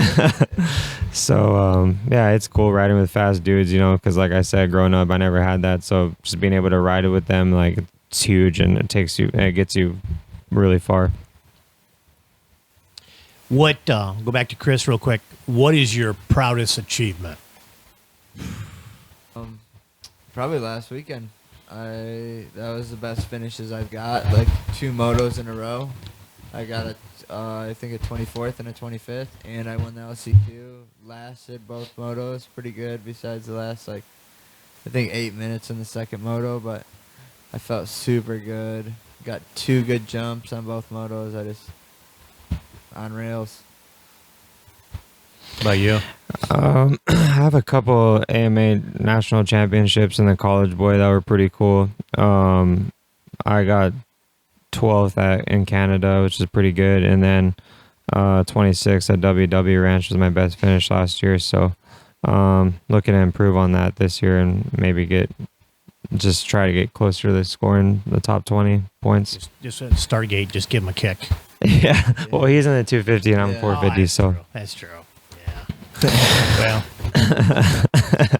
So it's cool riding with fast dudes, because like I said, growing up, I never had that, so just being able to ride it with them, like, it's huge, and it gets you really far.
What? Go back to Cris real quick. What is your proudest achievement?
Probably last weekend. That was the best finishes I've got. Like 2 motos in a row. I got I think a 24th and a 25th, and I won the LC2. Lasted both motos pretty good. Besides the last I think 8 minutes in the second moto, but I felt super good. Got 2 good jumps on both motos. On rails.
About you?
I have a couple AMA national championships in the college boy that were pretty cool. I got 12th in Canada, which is pretty good, and then 26th at WW Ranch was my best finish last year. So looking to improve on that this year and maybe try to get closer to scoring the top 20 points.
Just at Stargate, just give him a kick.
Yeah. Well, he's in the 250 and I'm 450, so
true. That's true. Well,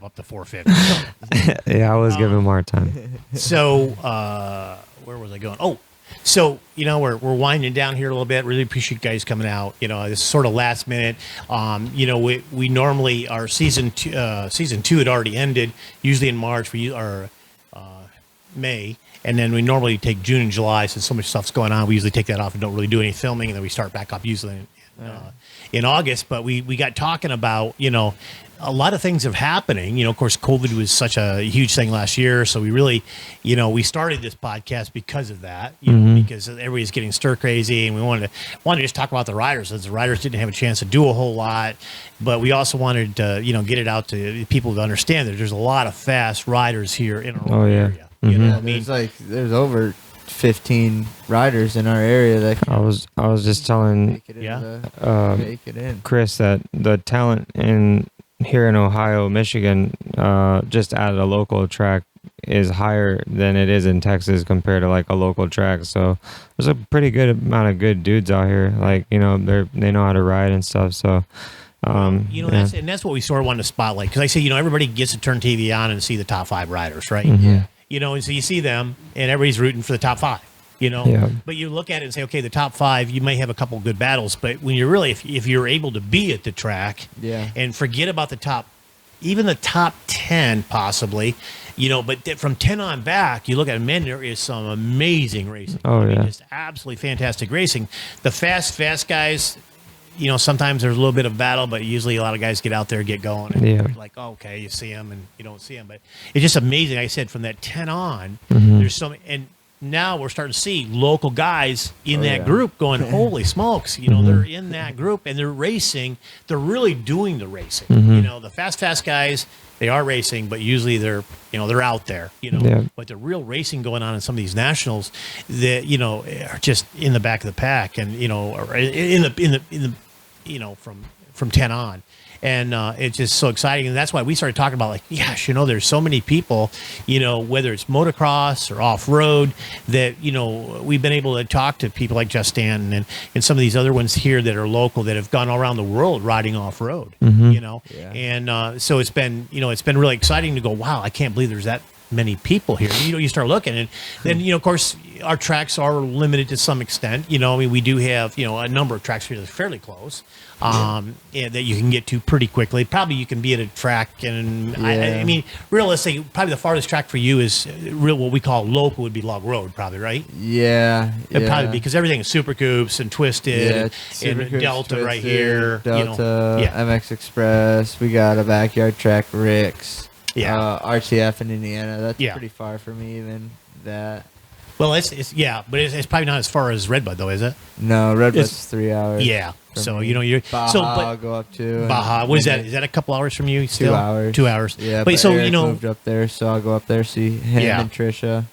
up to 450.
yeah, I was giving him a hard time.
So, where was I going? Oh, so we're winding down here a little bit. Really appreciate you guys coming out. This is sort of last minute. We normally our season 2 had already ended. Usually in March we are May. And then we normally take June and July since so much stuff's going on. We usually take that off and don't really do any filming, and then we start back up usually in August. But we got talking about, a lot of things are happening. Of course, COVID was such a huge thing last year. So we really, we started this podcast because of that, because everybody's getting stir crazy, and we wanted to just talk about the riders, as the riders didn't have a chance to do a whole lot. But we also wanted to, get it out to people to understand that there's a lot of fast riders here in our area.
There's over 15 riders in our area that
I was just telling
make it in.
Cris that the talent here in Ohio, Michigan, just at a local track is higher than it is in Texas compared to like a local track. So there's a pretty good amount of good dudes out here. Like, they know how to ride and stuff. So
that's what we sort of wanted to spotlight, because I say, everybody gets to turn TV on and see the top 5 riders, right?
Yeah.
And so you see them, and everybody's rooting for the top 5,
Yeah.
But you look at it and say, okay, the top 5, you may have a couple good battles, but when you're really, if you're able to be at the track,
Yeah.
and forget about even the top 10 possibly, But from 10 on back, you look at men, there is some amazing racing.
Oh, yeah.
Just absolutely fantastic racing. The fast guys, sometimes there's a little bit of battle, but usually a lot of guys get out there, get going. And you're like, oh, okay, you see them and you don't see them. But it's just amazing. Like I said, from that 10 on, there's so many. And now we're starting to see local guys in that group going, holy smokes, they're in that group and they're racing. They're really doing the racing. The fast guys, they are racing, but usually they're out there, but the real racing going on in some of these nationals that, are just in the back of the pack and, are in the from 10 on. And it's just so exciting. And that's why we started talking about, like, gosh, there's so many people, whether it's motocross or off-road that, we've been able to talk to people like Just Stanton and some of these other ones here that are local that have gone all around the world riding off-road, And so it's been really exciting to go, wow, I can't believe there's that many people here. You start looking, and then of course our tracks are limited to some extent. We do have a number of tracks here that are fairly close, and that you can get to pretty quickly. Probably you can be at a track, and I mean, realistically, probably the farthest track for you is what we call local would be Log Road, probably, right?
Yeah,
probably because everything is Super Coops and Twisted, and Delta Twisted, right here,
Delta, MX Express. We got a backyard track, Rick's. RTF in Indiana. That's pretty far for me, even that. Well,
it's but it's probably not as far as Redbud, though, is it?
No, Redbud's 3 hours.
Yeah. So you're
Baja, I'll go up to
Baja. What is that? Is that a couple hours from you? Still?
2 hours.
2 hours.
Yeah. But so Eric moved up there, so I'll go up there see him and Trisha.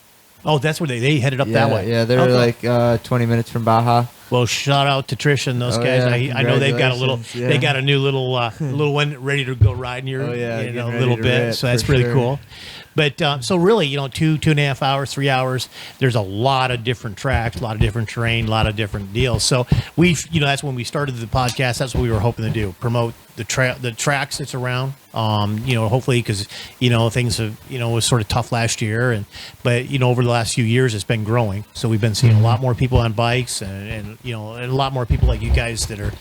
Oh, that's where they headed up that way.
Yeah, they're like 20 minutes from Baja.
Well, shout out to Trisha and those guys. I know they've got a little. Yeah. They got a new little one ready to go riding here. In a little bit. So that's really cool. But so really, 2.5 hours, 3 hours. There's a lot of different tracks, a lot of different terrain, a lot of different deals. So we've, that's when we started the podcast. That's what we were hoping to do: promote the tracks that's around. Hopefully, because things have was sort of tough last year, but over the last few years it's been growing. So we've been seeing a lot more people on bikes and a lot more people like you guys that are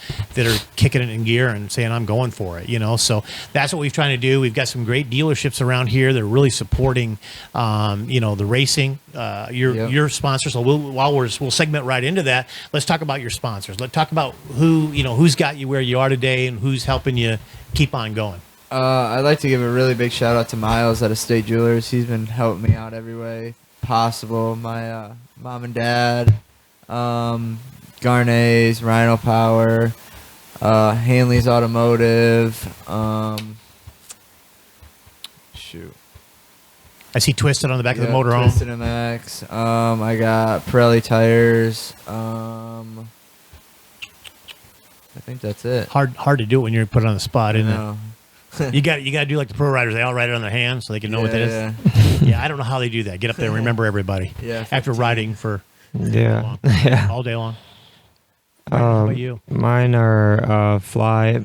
kicking it in gear and saying I'm going for it. So that's what we've trying to do. We've got some great dealerships around here that are really supporting the racing. Your sponsors. So we'll segment right into that. Let's talk about your sponsors. Let's talk about who's got you where you are today and who's helping you keep on going.
I'd like to give a really big shout out to Miles at Estate Jewelers. He's been helping me out every way possible. My mom and dad, Garnay's, Rhino Power, Hanley's Automotive.
I see Twisted on the back of the motorhome.
Twisted MX. I got Pirelli tires. I think that's it.
Hard to do it when you're put on the spot, isn't it? You got to do like the pro riders. They all write it on their hands so they can know what that is. Yeah, I don't know how they do that. Get up there and remember everybody. After riding for all day long. How about you?
Mine are Fly,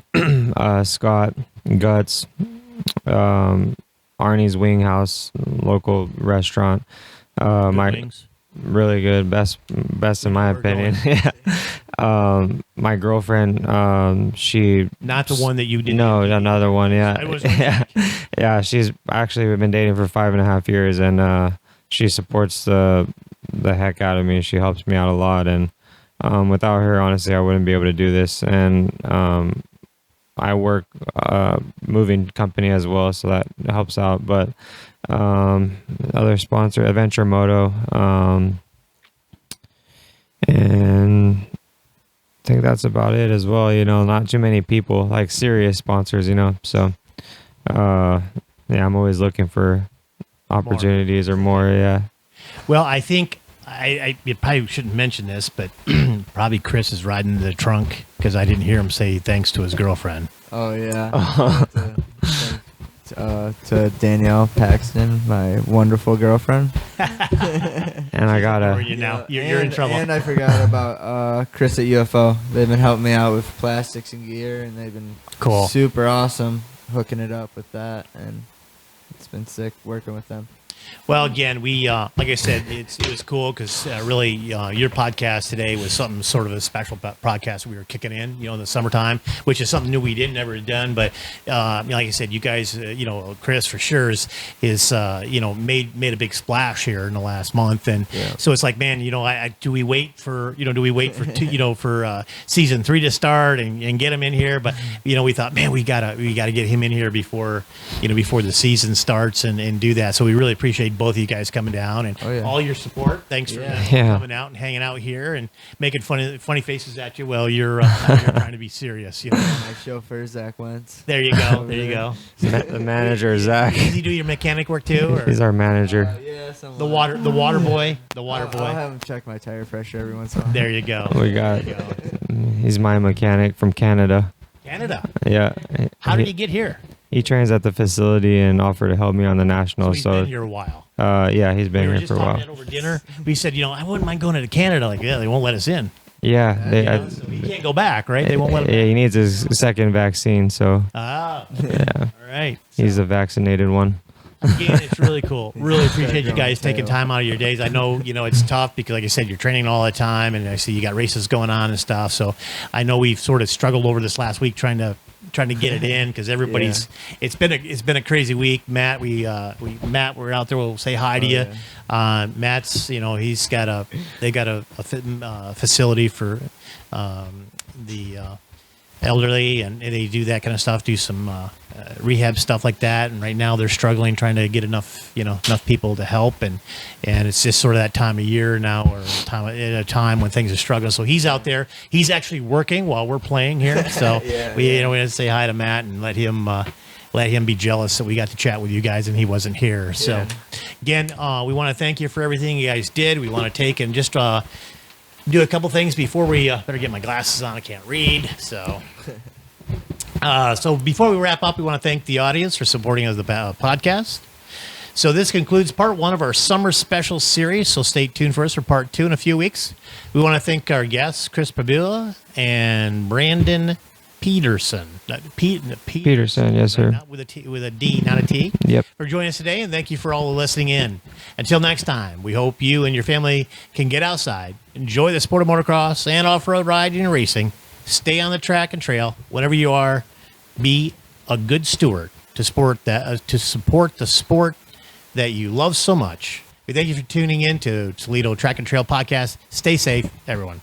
Scott, Guts, Arnie's Wing House, local restaurant.
Wings.
Really good, best in my opinion. My girlfriend, she
not the one that you did.
No, another one. Yeah, she's actually we've been dating for 5.5 years, and she supports the heck out of me. She helps me out a lot, and without her, honestly, I wouldn't be able to do this. And I work moving company as well, so that helps out. But other sponsor, Adventure Moto, and I think that's about it as well. Not too many people like serious sponsors. So I'm always looking for opportunities or more. Yeah.
Well, I think I probably shouldn't mention this, but probably Chris is riding in the trunk because I didn't hear him say thanks to his girlfriend.
Oh yeah. To Danielle Paxton, my wonderful girlfriend.
And I gotta.
You're in trouble.
And I forgot about Chris at UFO. They've been helping me out with plastics and gear, and they've been super awesome hooking it up with that, and it's been sick working with them.
Well, again, we like I said, it was cool because really your podcast today was something sort of a special podcast we were kicking in, in the summertime, which is something new we didn't ever done. But like I said, you guys, Cris for sure is made a big splash here in the last month, and so it's like, man, do we wait for for season 3 to start and get him in here? But we thought, man, we gotta get him in here before the season starts and do that. So we really appreciate both of you guys coming down and all your support. Thanks for coming out and hanging out here and making funny faces at you while you're trying to be serious.
My chauffeur Zach Wentz.
There you go. There you go.
The manager Zach.
Does he do your mechanic work too? Or?
He's our manager.
The water boy.
I'll have him check my tire pressure every once in a while.
There you go.
He's my mechanic from Canada.
Canada.
Yeah.
How did he get here?
He trains at the facility and offered to help me on the national.
So he's been here a while.
He's been here for a while.
We were just talking over dinner. We said, I wouldn't mind going to Canada. Like, they won't let us in.
Yeah,
so he can't go back, right? They won't let him.
Yeah, he needs his second vaccine. So.
Yeah. All right.
He's a vaccinated one.
Again, it's really cool. Really appreciate you guys taking time out of your days. I know, it's tough because, like I said, you're training all the time, and I see you got races going on and stuff. So I know we've sort of struggled over this last week trying to get it in because everybody's. It's been a crazy week. Matt, Matt, we're out there. We'll say hi to you. Matt's, he's got they got a facility for the elderly, and they do that kind of stuff, do some rehab stuff like that. And right now they're struggling trying to get enough people to help, and it's just sort of that time of year now, or at a time when things are struggling. So he's out there. He's actually working while we're playing here. So we had to say hi to Matt and let him be jealous that we got to chat with you guys and he wasn't here. So again, we want to thank you for everything you guys did. We want to take and just do a couple things before we better get my glasses on. I can't read. So before we wrap up, we want to thank the audience for supporting us the podcast. So this concludes part 1 of our summer special series. So stay tuned for us for part 2 in a few weeks. We want to thank our guests, Cris Prebula and Brandon Pederson.
Pederson, yes, sir.
Not with a D, not a T.
Yep.
For joining us today, and thank you for all listening in. Until next time, we hope you and your family can get outside, enjoy the sport of motocross and off-road riding and racing, stay on the track and trail. Whenever you are, be a good steward to support the sport that you love so much. We thank you for tuning in to Toledo Track and Trail Podcast. Stay safe, everyone.